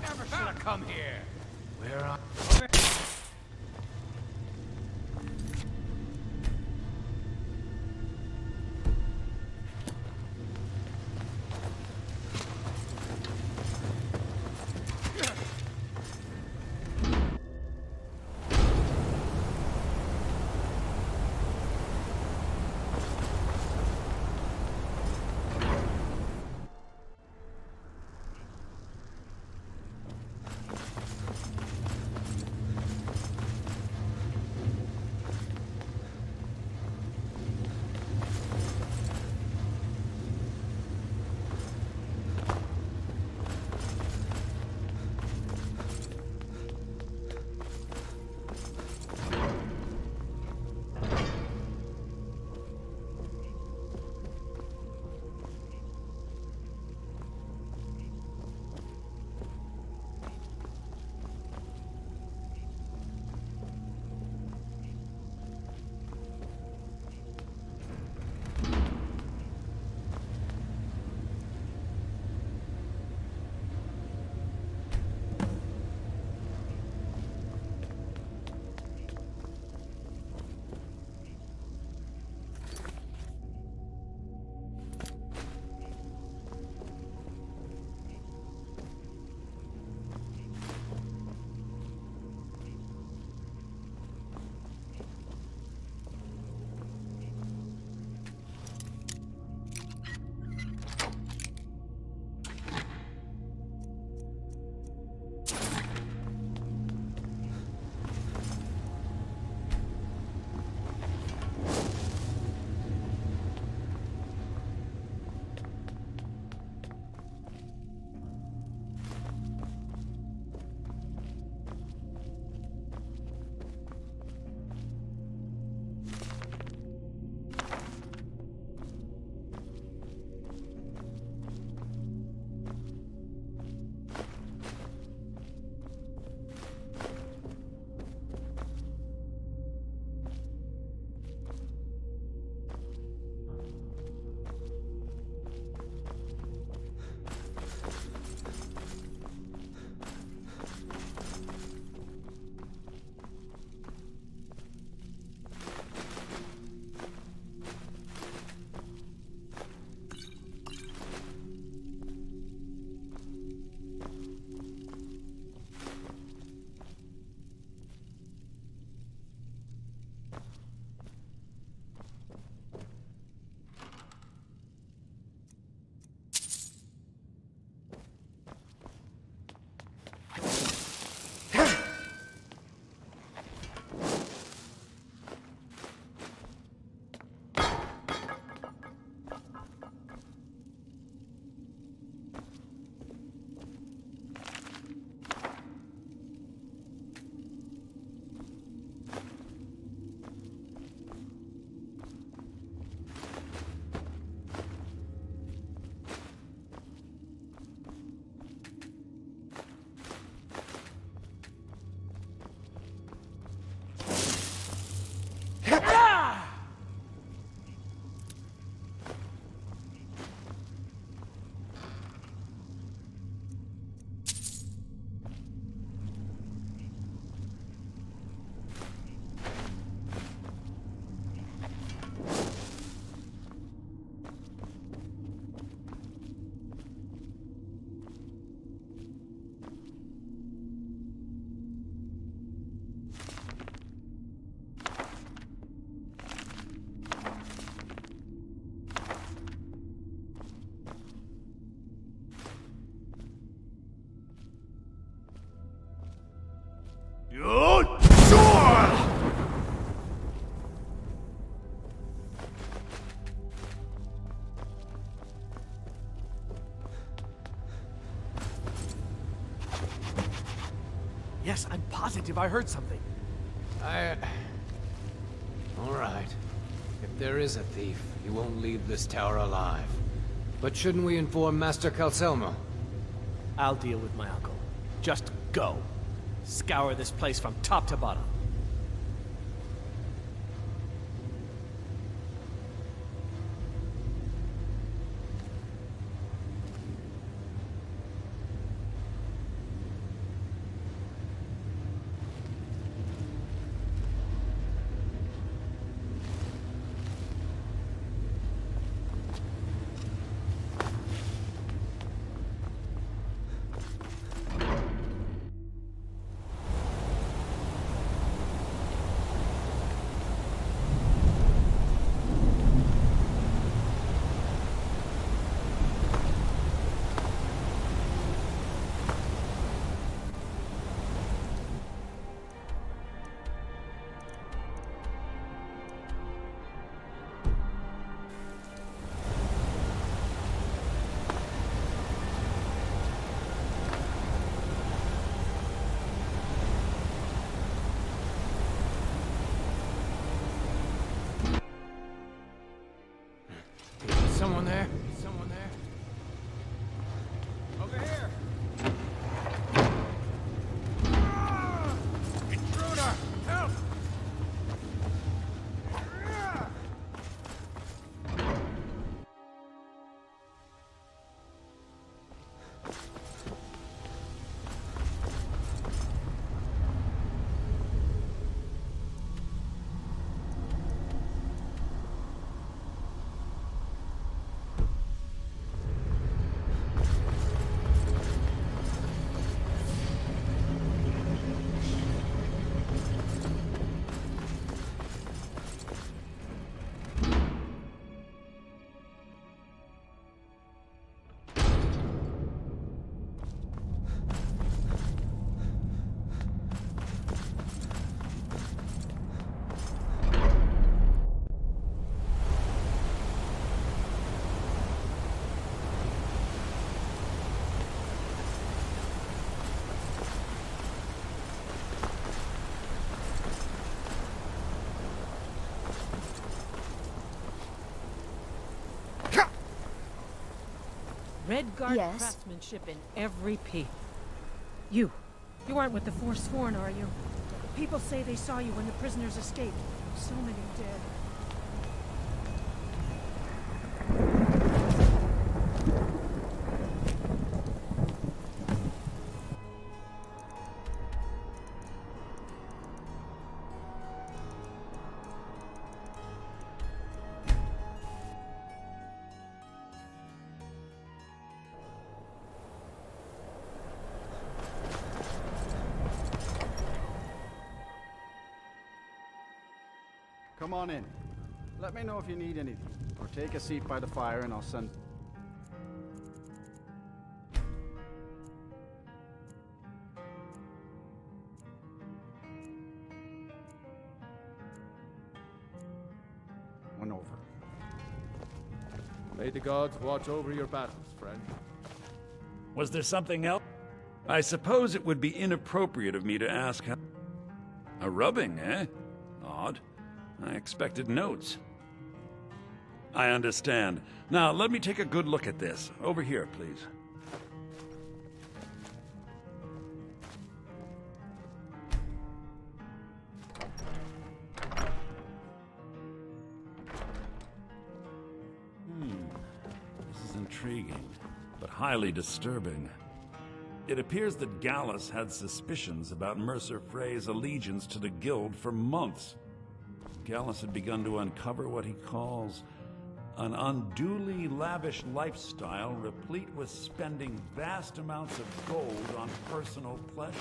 Never should have come here. Where are... Yes, I'm positive I heard something. All right. If there is a thief, he won't leave this tower alive. But shouldn't we inform Master Calcelmo? I'll deal with my uncle. Just go. Scour this place from top to bottom. someone there? Someone there? Over here! Intruder! Help! Red Guard craftsmanship in every piece. You aren't with the Forsworn, are you? People say they saw you when the prisoners escaped. So many dead. Come on in. Let me know if you need anything, or take a seat by the fire and I'll send... one over. May the gods watch over your battles, friend. Was there something else? I suppose it would be inappropriate of me to ask how... A rubbing, eh? Odd. I expected notes. I understand. Now, let me take a good look at this. Over here, please. This is intriguing, but highly disturbing. It appears that Gallus had suspicions about Mercer Frey's allegiance to the Guild for months. Gallus had begun to uncover what he calls an unduly lavish lifestyle replete with spending vast amounts of gold on personal pleasures.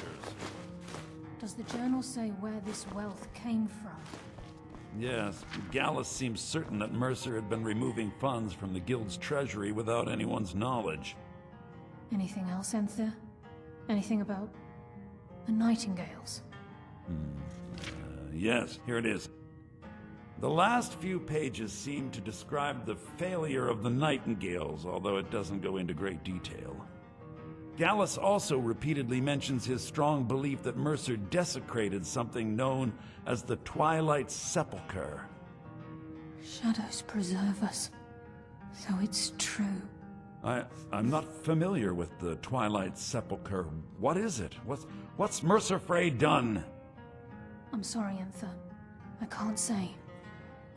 Does the journal say where this wealth came from? Yes, Gallus seems certain that Mercer had been removing funds from the Guild's treasury without anyone's knowledge. Anything else, Enthir? Anything about the Nightingales? Yes, here it is. The last few pages seem to describe the failure of the Nightingales, although it doesn't go into great detail. Gallus also repeatedly mentions his strong belief that Mercer desecrated something known as the Twilight Sepulchre. Shadows preserve us. So it's true. I'm not familiar with the Twilight Sepulchre. What is it? What's Mercer Frey done? I'm sorry, Enthir. I can't say.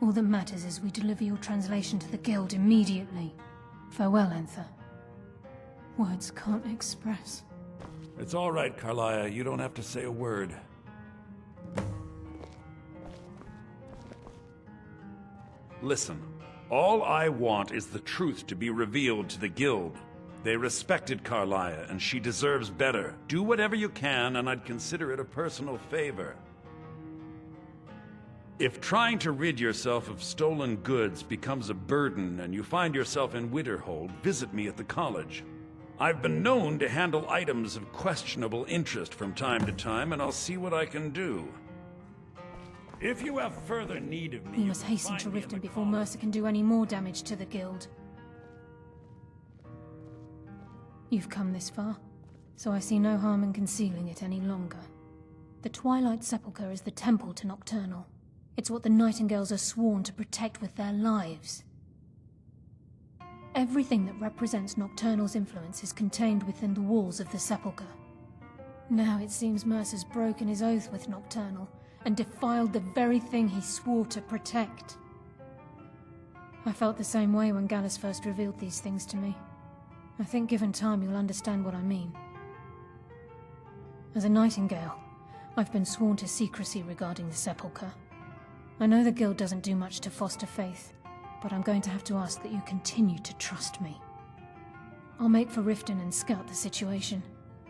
All that matters is we deliver your translation to the Guild immediately. Farewell, Enthir. Words can't express. It's all right, Carlia. You don't have to say a word. Listen, all I want is the truth to be revealed to the Guild. They respected Carlia, and she deserves better. Do whatever you can, and I'd consider it a personal favor. If trying to rid yourself of stolen goods becomes a burden and you find yourself in Winterhold, visit me at the college. I've been known to handle items of questionable interest from time to time, and I'll see what I can do. If you have further need of me, We must hasten to Riften before Mercer can do any more damage to the Guild. You've come this far, so I see no harm in concealing it any longer. The Twilight Sepulchre is the temple to Nocturnal. It's what the Nightingales are sworn to protect with their lives. Everything that represents Nocturnal's influence is contained within the walls of the Sepulchre. Now it seems Mercer's broken his oath with Nocturnal and defiled the very thing he swore to protect. I felt the same way when Gallus first revealed these things to me. I think given time you'll understand what I mean. As a Nightingale, I've been sworn to secrecy regarding the Sepulchre. I know the Guild doesn't do much to foster faith, but I'm going to have to ask that you continue to trust me. I'll make for Riften and scout the situation,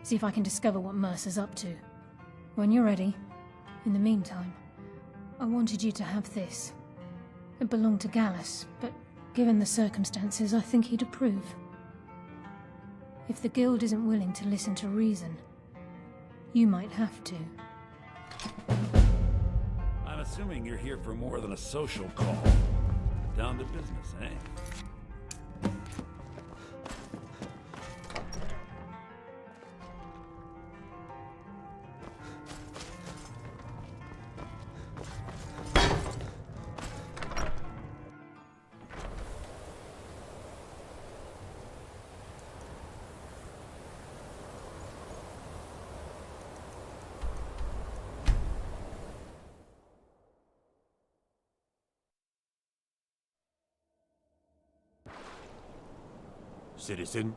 see if I can discover what Mercer's up to. When you're ready, in the meantime, I wanted you to have this. It belonged to Gallus, but given the circumstances, I think he'd approve. If the Guild isn't willing to listen to reason, you might have to. I'm assuming you're here for more than a social call. Down to business, eh? Citizen?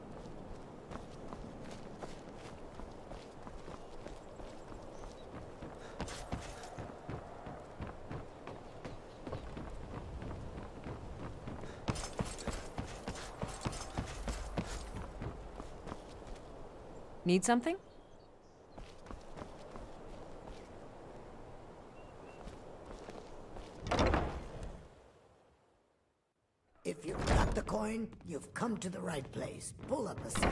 Need something? If you've got the coin, you've come to the right place. Pull up a seat.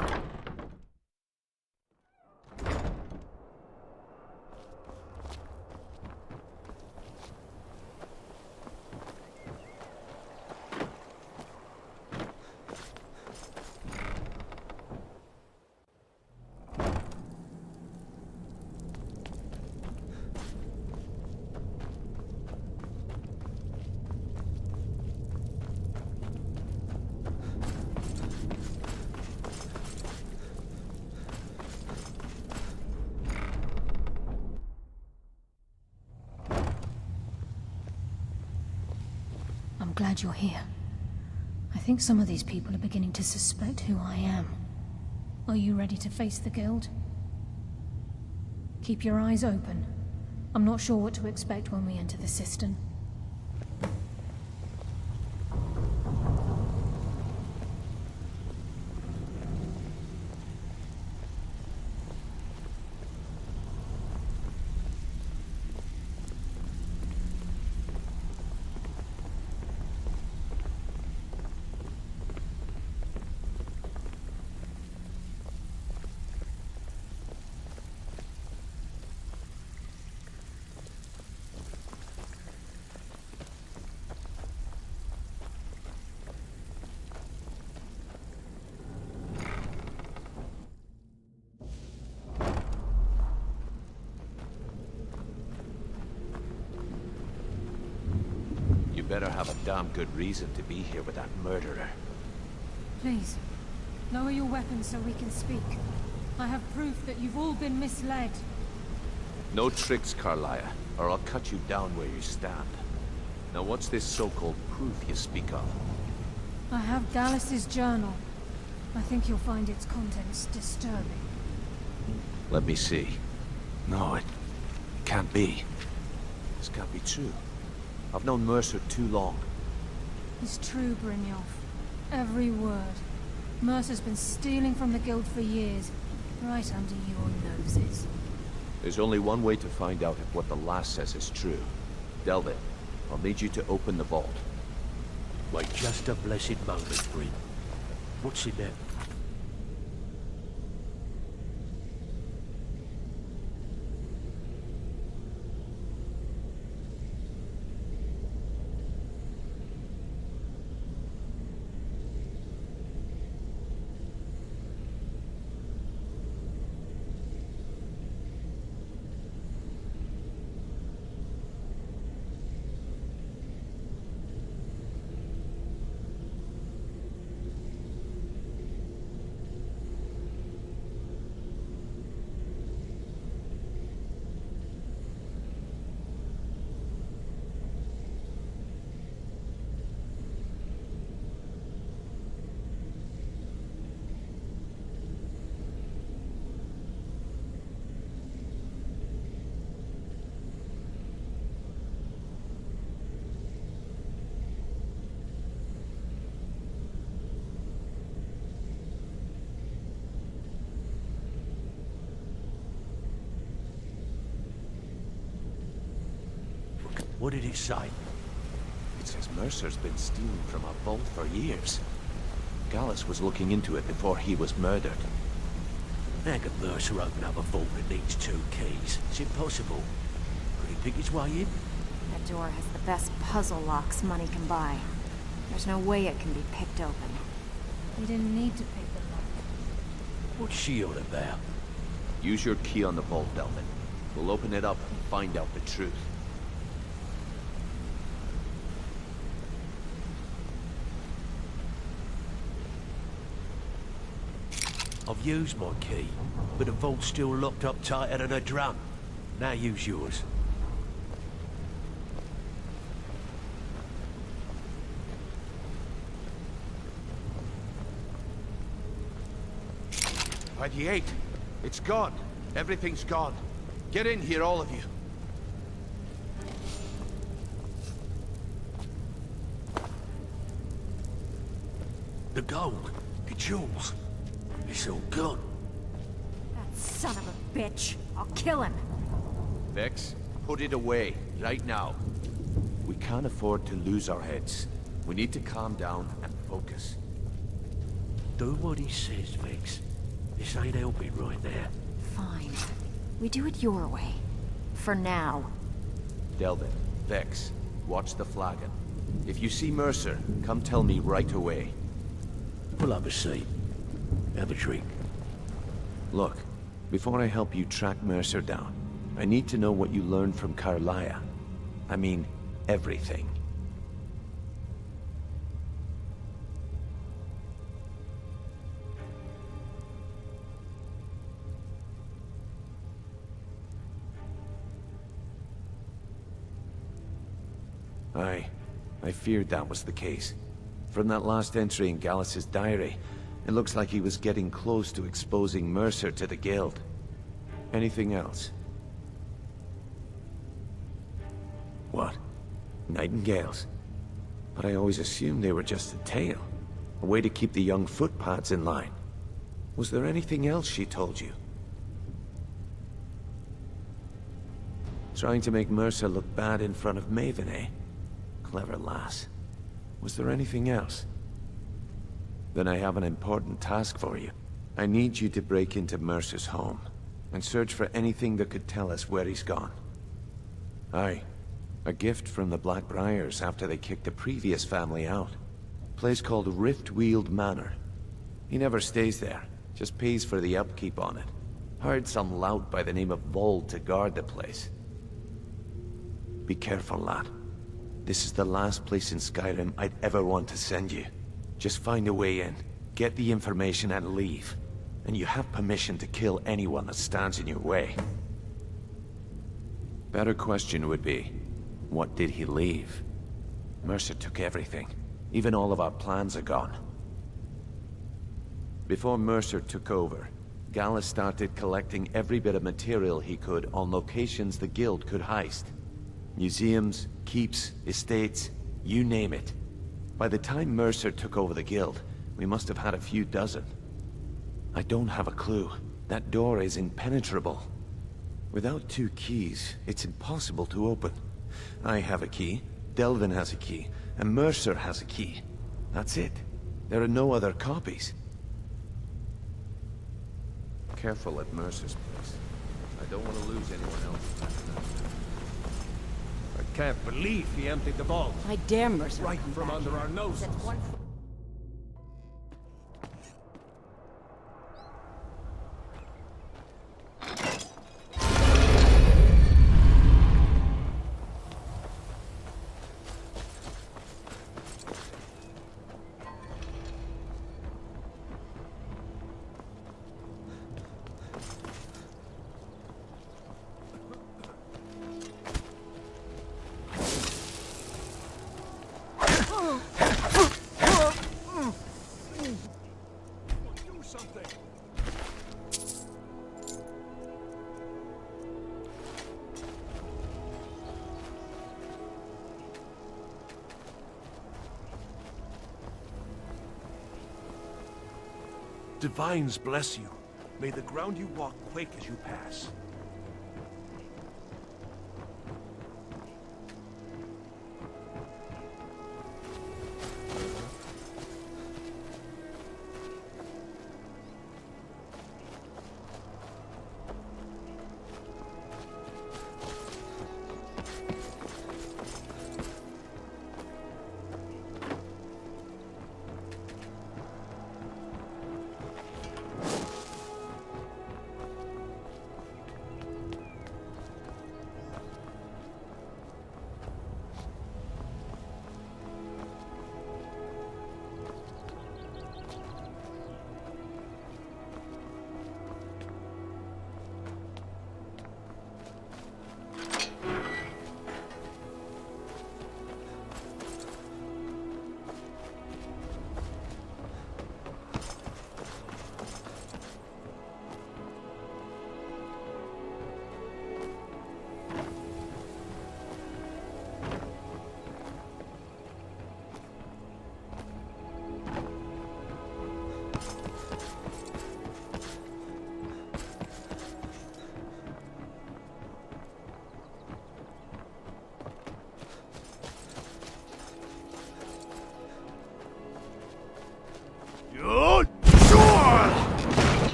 I'm glad you're here. I think some of these people are beginning to suspect who I am. Are you ready to face the Guild? Keep your eyes open. I'm not sure what to expect when we enter the cistern. You better have a damn good reason to be here with that murderer. Please, lower your weapons so we can speak. I have proof that you've all been misled. No tricks, Carlia, or I'll cut you down where you stand. Now what's this so-called proof you speak of? I have Gallus's journal. I think you'll find its contents disturbing. Let me see. No, it can't be. This can't be true. I've known Mercer too long. It's true, Brynjolf. Every word. Mercer's been stealing from the Guild for years, right under your noses. There's only one way to find out if what the lass says is true. Delvin, I'll need you to open the vault. Wait just a blessed moment, Bryn. What's in there? What did it say? It says Mercer's been stealing from our vault for years. Gallus was looking into it before he was murdered. How could Mercer open up a vault that needs 2 keys? It's impossible. Could he pick his way in? That door has the best puzzle locks money can buy. There's no way it can be picked open. You didn't need to pick the lock. What's she on about? Use your key on the vault, Delvin. We'll open it up and find out the truth. I've used my key, but the vault's still locked up tighter than a drum. Now use yours. By the 8. It's gone. Everything's gone. Get in here, all of you. The gold, the jewels, it's all gone. That son of a bitch. I'll kill him. Vex, put it away, right now. We can't afford to lose our heads. We need to calm down and focus. Do what he says, Vex. This ain't helping right there. Fine. We do it your way. For now. Delvin, Vex, watch the flagon. If you see Mercer, come tell me right away. We'll have a seat. Have a drink. Look, before I help you track Mercer down, I need to know what you learned from Carlia. I mean, everything. I feared that was the case. From that last entry in Gallus's diary, it looks like he was getting close to exposing Mercer to the Guild. Anything else? What? Nightingales? But I always assumed they were just a tale. A way to keep the young footpads in line. Was there anything else she told you? Trying to make Mercer look bad in front of Maven, eh? Clever lass. Was there anything else? Then I have an important task for you. I need you to break into Mercer's home and search for anything that could tell us where he's gone. Aye. A gift from the Blackbriars after they kicked the previous family out. Place called Riftweald Manor. He never stays there, just pays for the upkeep on it. Hired some lout by the name of Vold to guard the place. Be careful, lad. This is the last place in Skyrim I'd ever want to send you. Just find a way in, get the information and leave. And you have permission to kill anyone that stands in your way. Better question would be, what did he leave? Mercer took everything. Even all of our plans are gone. Before Mercer took over, Gallus started collecting every bit of material he could on locations the Guild could heist. Museums, keeps, estates, you name it. By the time Mercer took over the Guild, we must have had a few dozen. I don't have a clue. That door is impenetrable. Without 2 keys, it's impossible to open. I have a key, Delvin has a key, and Mercer has a key. That's it. There are no other copies. Careful at Mercer's place. I don't want to lose anyone else. I can't believe he emptied the vault. I dare Mercer. Right from under our noses. Divines bless you. May the ground you walk quake as you pass.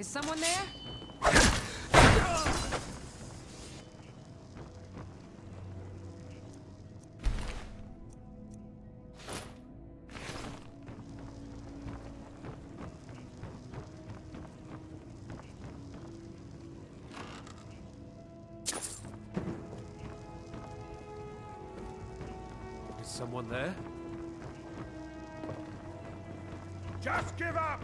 Is someone there? Is someone there? Just give up!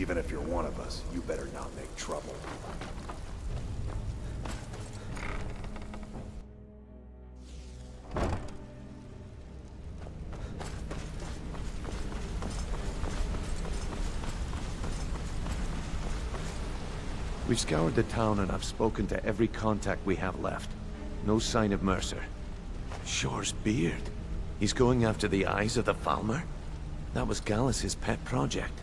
Even if you're one of us, you better not make trouble. We've scoured the town and I've spoken to every contact we have left. No sign of Mercer. Shore's beard. He's going after the eyes of the Falmer? That was Gallus' pet project.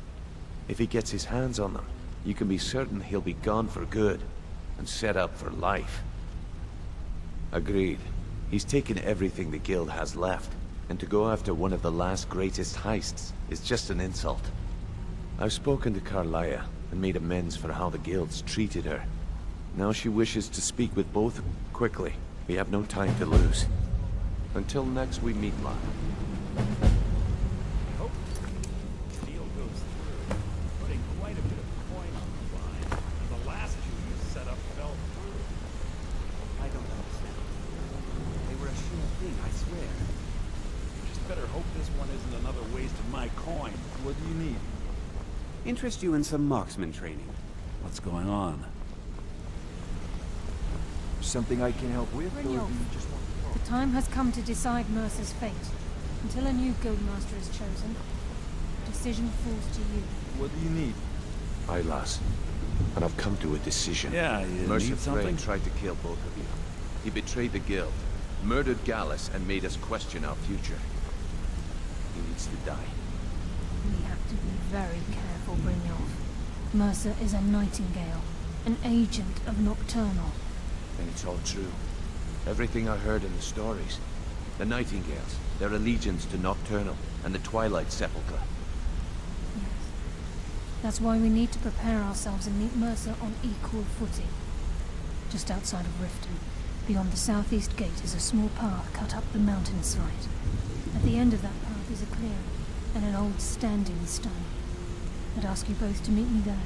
If he gets his hands on them, you can be certain he'll be gone for good, and set up for life. Agreed. He's taken everything the guild has left, and to go after one of the last greatest heists is just an insult. I've spoken to Carlia, and made amends for how the guilds treated her. Now she wishes to speak with both quickly. We have no time to lose. Until next we meet, Ma. Deal goes through, putting quite a bit of coin on the line. The last two you set up fell through. I don't understand. They were a sure thing, I swear. You just better hope this one isn't another waste of my coin. What do you need? Interest you in some marksman training. What's going on? Something I can help with, or do you just want to talk? The time has come to decide Mercer's fate. Until a new guildmaster is chosen, the decision falls to you. What do you need? Aye, lass. And I've come to a decision. Yeah, you Mercer need something? tried to kill both of you. He betrayed the guild, murdered Gallus, and made us question our future. He needs to die. We have to be very careful, Brynjolf. Mercer is a Nightingale, an agent of Nocturnal. And it's all true. Everything I heard in the stories. The Nightingales, their allegiance to Nocturnal, and the Twilight Sepulchre. Yes. That's why we need to prepare ourselves and meet Mercer on equal footing. Just outside of Riften, beyond the southeast gate, is a small path cut up the mountainside. At the end of that path is a clearing, and an old standing stone. I'd ask you both to meet me there.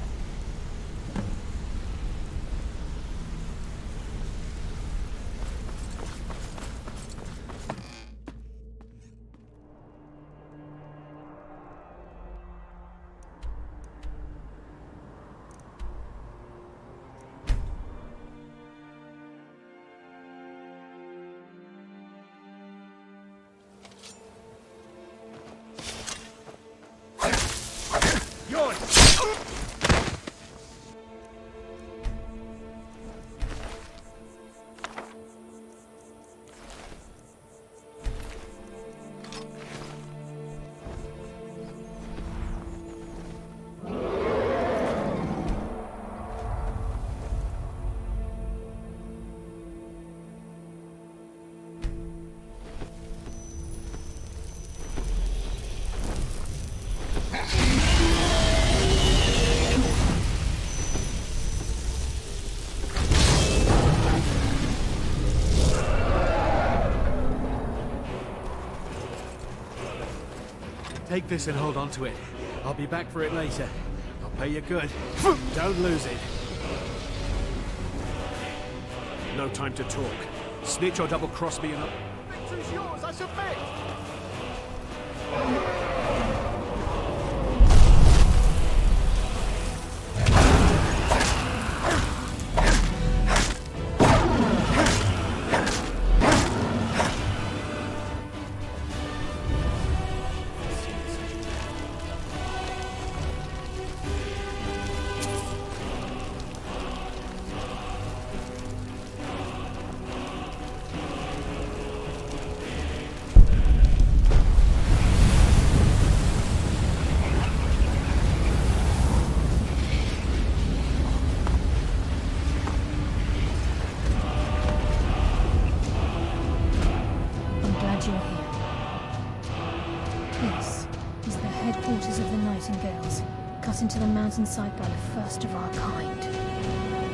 Take this and hold on to it. I'll be back for it later. I'll pay you good. Don't lose it. No time to talk. Snitch or double-cross me and Victory's yours, I submit! Into the mountainside by the first of our kind.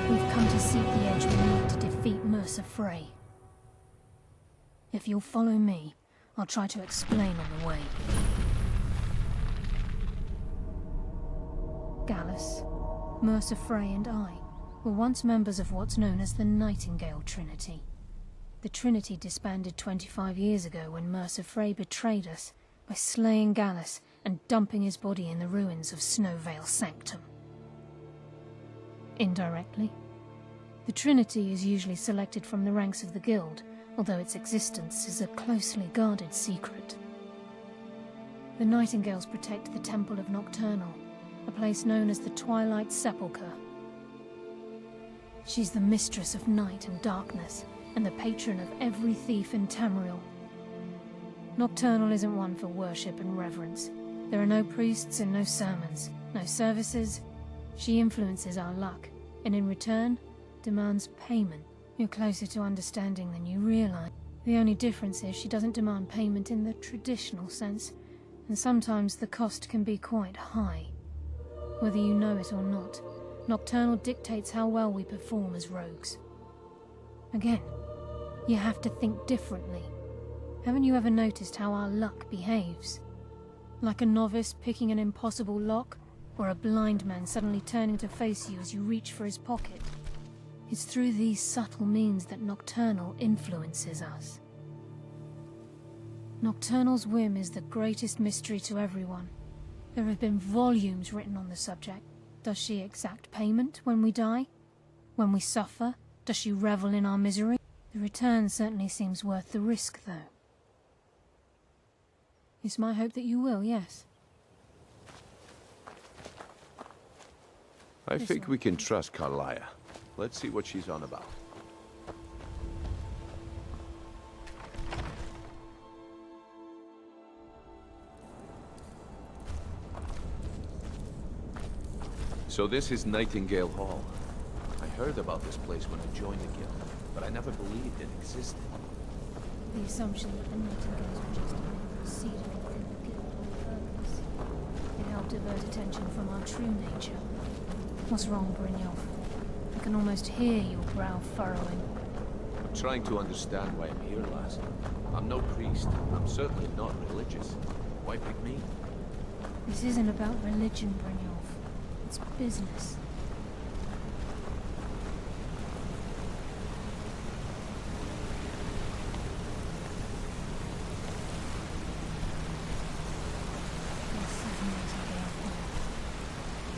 We've come to seek the edge we need to defeat Mercer Frey. If you'll follow me, I'll try to explain on the way. Gallus, Mercer Frey and I were once members of what's known as the Nightingale Trinity. The Trinity disbanded 25 years ago when Mercer Frey betrayed us by slaying Gallus and dumping his body in the ruins of Snowvale Sanctum. indirectly. The Trinity is usually selected from the ranks of the Guild, although its existence is a closely guarded secret. The Nightingales protect the Temple of Nocturnal, a place known as the Twilight Sepulchre. She's the mistress of night and darkness, and the patron of every thief in Tamriel. Nocturnal isn't one for worship and reverence. There are no priests and no sermons, no services. She influences our luck, and in return, demands payment. You're closer to understanding than you realize. The only difference is she doesn't demand payment in the traditional sense, and sometimes the cost can be quite high. Whether you know it or not, Nocturnal dictates how well we perform as rogues. Again, you have to think differently. Haven't you ever noticed how our luck behaves? Like a novice picking an impossible lock, or a blind man suddenly turning to face you as you reach for his pocket. It's through these subtle means that Nocturnal influences us. Nocturnal's whim is the greatest mystery to everyone. There have been volumes written on the subject. Does she exact payment when we die? When we suffer, does she revel in our misery? The return certainly seems worth the risk, though. It's my hope that you will, yes. I think we can trust Carlia. Let's see what she's on about. So this is Nightingale Hall. I heard about this place when I joined the guild, but I never believed it existed. The assumption that the Nightingales were just proceeding within the guild on purpose. It helped divert attention from our true nature. What's wrong, Brynjolf? I can almost hear your brow furrowing. I'm trying to understand why I'm here, lass. I'm no priest. I'm certainly not religious. Why pick me? This isn't about religion, Brynjolf. It's business.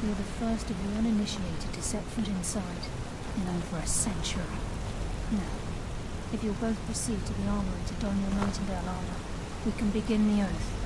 You're the first of the uninitiated to set foot inside in over a century. Now, if you'll both proceed to the armory to don your Nightingale armor, we can begin the oath.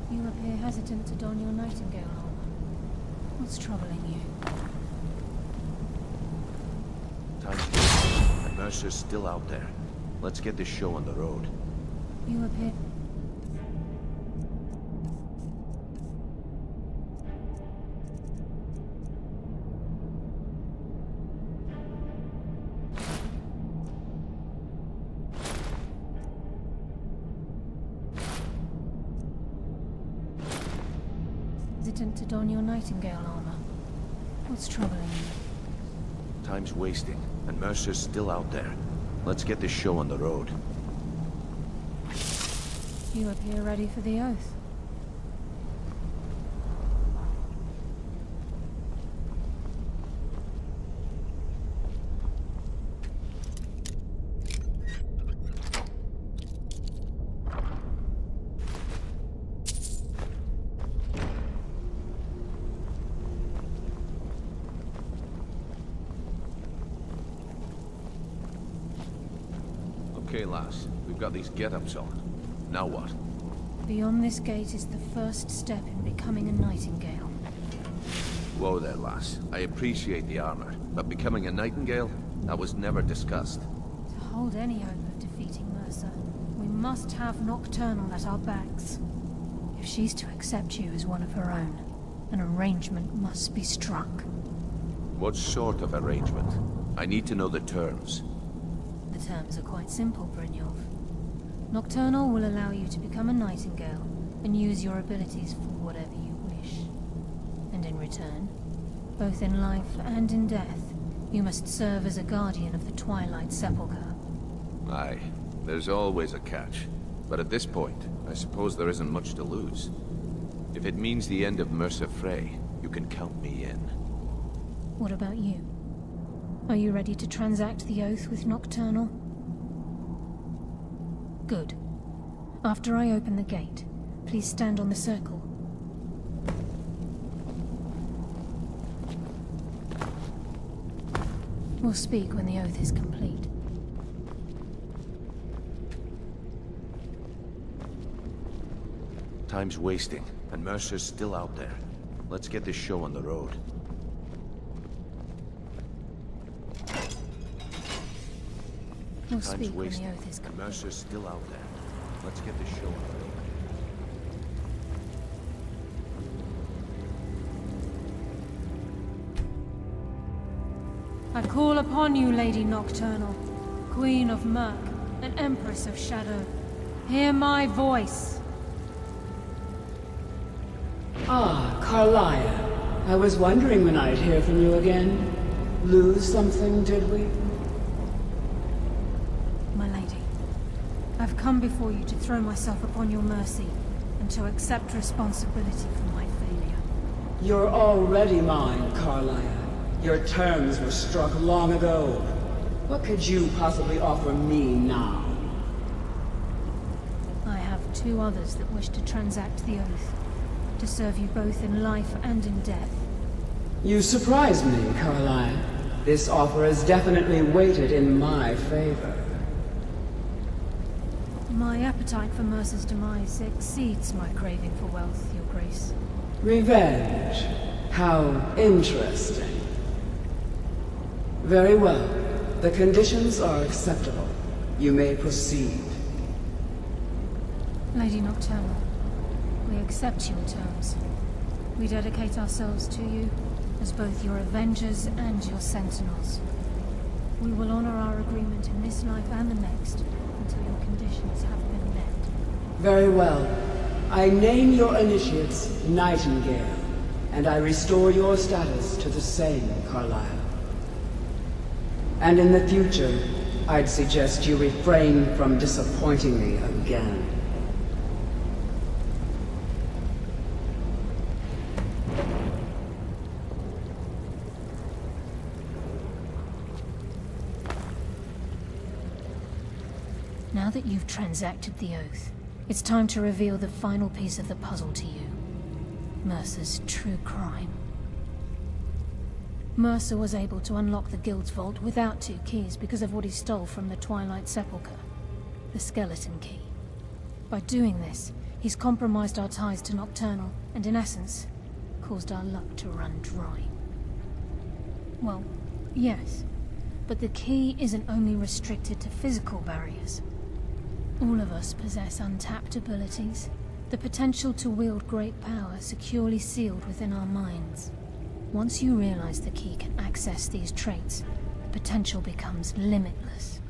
You appear hesitant to don your Nightingale armor. What's troubling you? Time's and Mercer's still out there. Let's get this show on the road. You appear... hesitant to don your Nightingale armor. What's troubling you? Time's wasting, and Mercer's still out there. Let's get this show on the road. You appear ready for the oath. Okay, lass. We've got these get-ups on. Now what? Beyond this gate is the first step in becoming a Nightingale. Whoa there, lass. I appreciate the armor, but becoming a Nightingale? That was never discussed. To hold any hope of defeating Mercer, we must have Nocturnal at our backs. If she's to accept you as one of her own, an arrangement must be struck. What sort of arrangement? I need to know the terms. The terms are quite simple, Brynjolf. Nocturnal will allow you to become a Nightingale and use your abilities for whatever you wish. And in return, both in life and in death, You must serve as a guardian of the Twilight Sepulchre. Aye, there's always a catch. But at this point, I suppose there isn't much to lose. If it means the end of Mercer Frey, you can count me in. What about you? Are you ready to transact the oath with Nocturnal? Good. After I open the gate, please stand on the circle. We'll speak when the oath is complete. Time's wasting, and Mercer's still out there. Let's get this show on the road. We'll Time's speak when wasting, the oath is and complete. Mercer's still out there. Let's get this show on the road. I call upon you, Lady Nocturnal, Queen of Murk, and Empress of Shadow. Hear my voice. Ah, Carlia. I was wondering when I'd hear from you again. Lose something, did we? My lady, I've come before you to throw myself upon your mercy, and to accept responsibility for my failure. You're already mine, Carlia. Your terms were struck long ago. What could you possibly offer me now? I have two others that wish to transact the oath, to serve you both in life and in death. You surprise me, Carlia. This offer is definitely weighted in my favor. My appetite for Mercer's demise exceeds my craving for wealth, Your Grace. Revenge. How interesting. Very well. The conditions are acceptable. You may proceed. Lady Nocturnal, we accept your terms. We dedicate ourselves to you as both your avengers and your sentinels. We will honor our agreement in this life and the next until your conditions have been met. Very well. I name your initiates Nightingale, and I restore your status to the same, Carlisle. And in the future, I'd suggest you refrain from disappointing me again. Now that you've transacted the oath, it's time to reveal the final piece of the puzzle to you. Mercer's true crime. Mercer was able to unlock the Guild's vault without 2 keys because of what he stole from the Twilight Sepulchre, the skeleton key. By doing this, he's compromised our ties to Nocturnal, and in essence, caused our luck to run dry. Well, yes, but the key isn't only restricted to physical barriers. All of us possess untapped abilities, the potential to wield great power securely sealed within our minds. Once you realize the key can access these traits, the potential becomes limitless.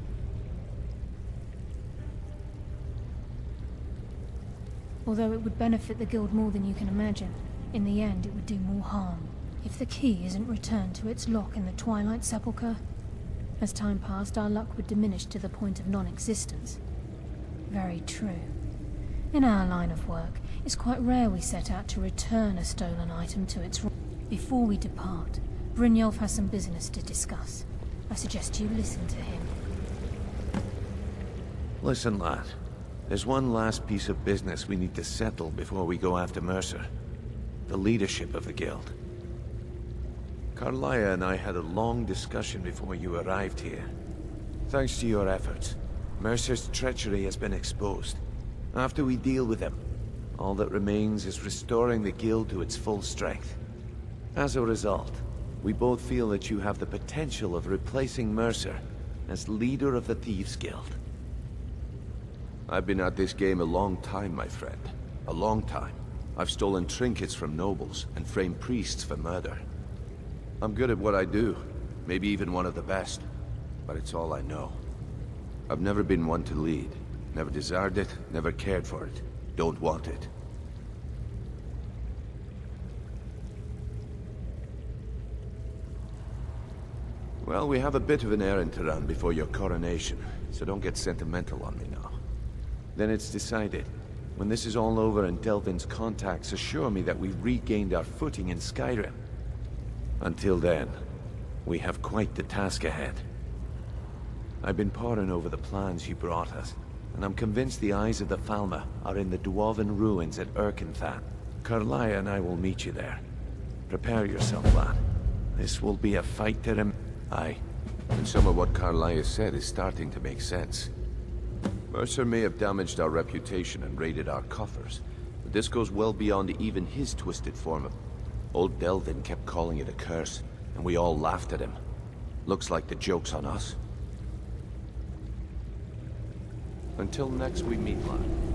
Although it would benefit the Guild more than you can imagine, in the end it would do more harm. If the key isn't returned to its lock in the Twilight Sepulchre, as time passed our luck would diminish to the point of non-existence. Very true. In our line of work, it's quite rare we set out to return a stolen item to its... Before we depart, Brynjolf has some business to discuss. I suggest you listen to him. Listen, lad. There's one last piece of business we need to settle before we go after Mercer. The leadership of the Guild. Carlia and I had a long discussion before you arrived here. Thanks to your efforts, Mercer's treachery has been exposed. After we deal with him, all that remains is restoring the Guild to its full strength. As a result, we both feel that you have the potential of replacing Mercer as leader of the Thieves Guild. I've been at this game a long time, my friend. A long time. I've stolen trinkets from nobles and framed priests for murder. I'm good at what I do, maybe even one of the best, but it's all I know. I've never been one to lead. Never desired it, never cared for it. Don't want it. Well, we have a bit of an errand to run before your coronation, so don't get sentimental on me now. Then it's decided. When this is all over and Delvin's contacts assure me that we've regained our footing in Skyrim. Until then, we have quite the task ahead. I've been poring over the plans you brought us, and I'm convinced the eyes of the Falmer are in the Dwarven ruins at Erkenthan. Karlaya and I will meet you there. Prepare yourself, lad. This will be a fight to rem— Aye, and some of what Karlaya said is starting to make sense. Mercer may have damaged our reputation and raided our coffers, but this goes well beyond even his twisted form of— Old Delvin kept calling it a curse, and we all laughed at him. Looks like the joke's on us. Until next we meet, lad.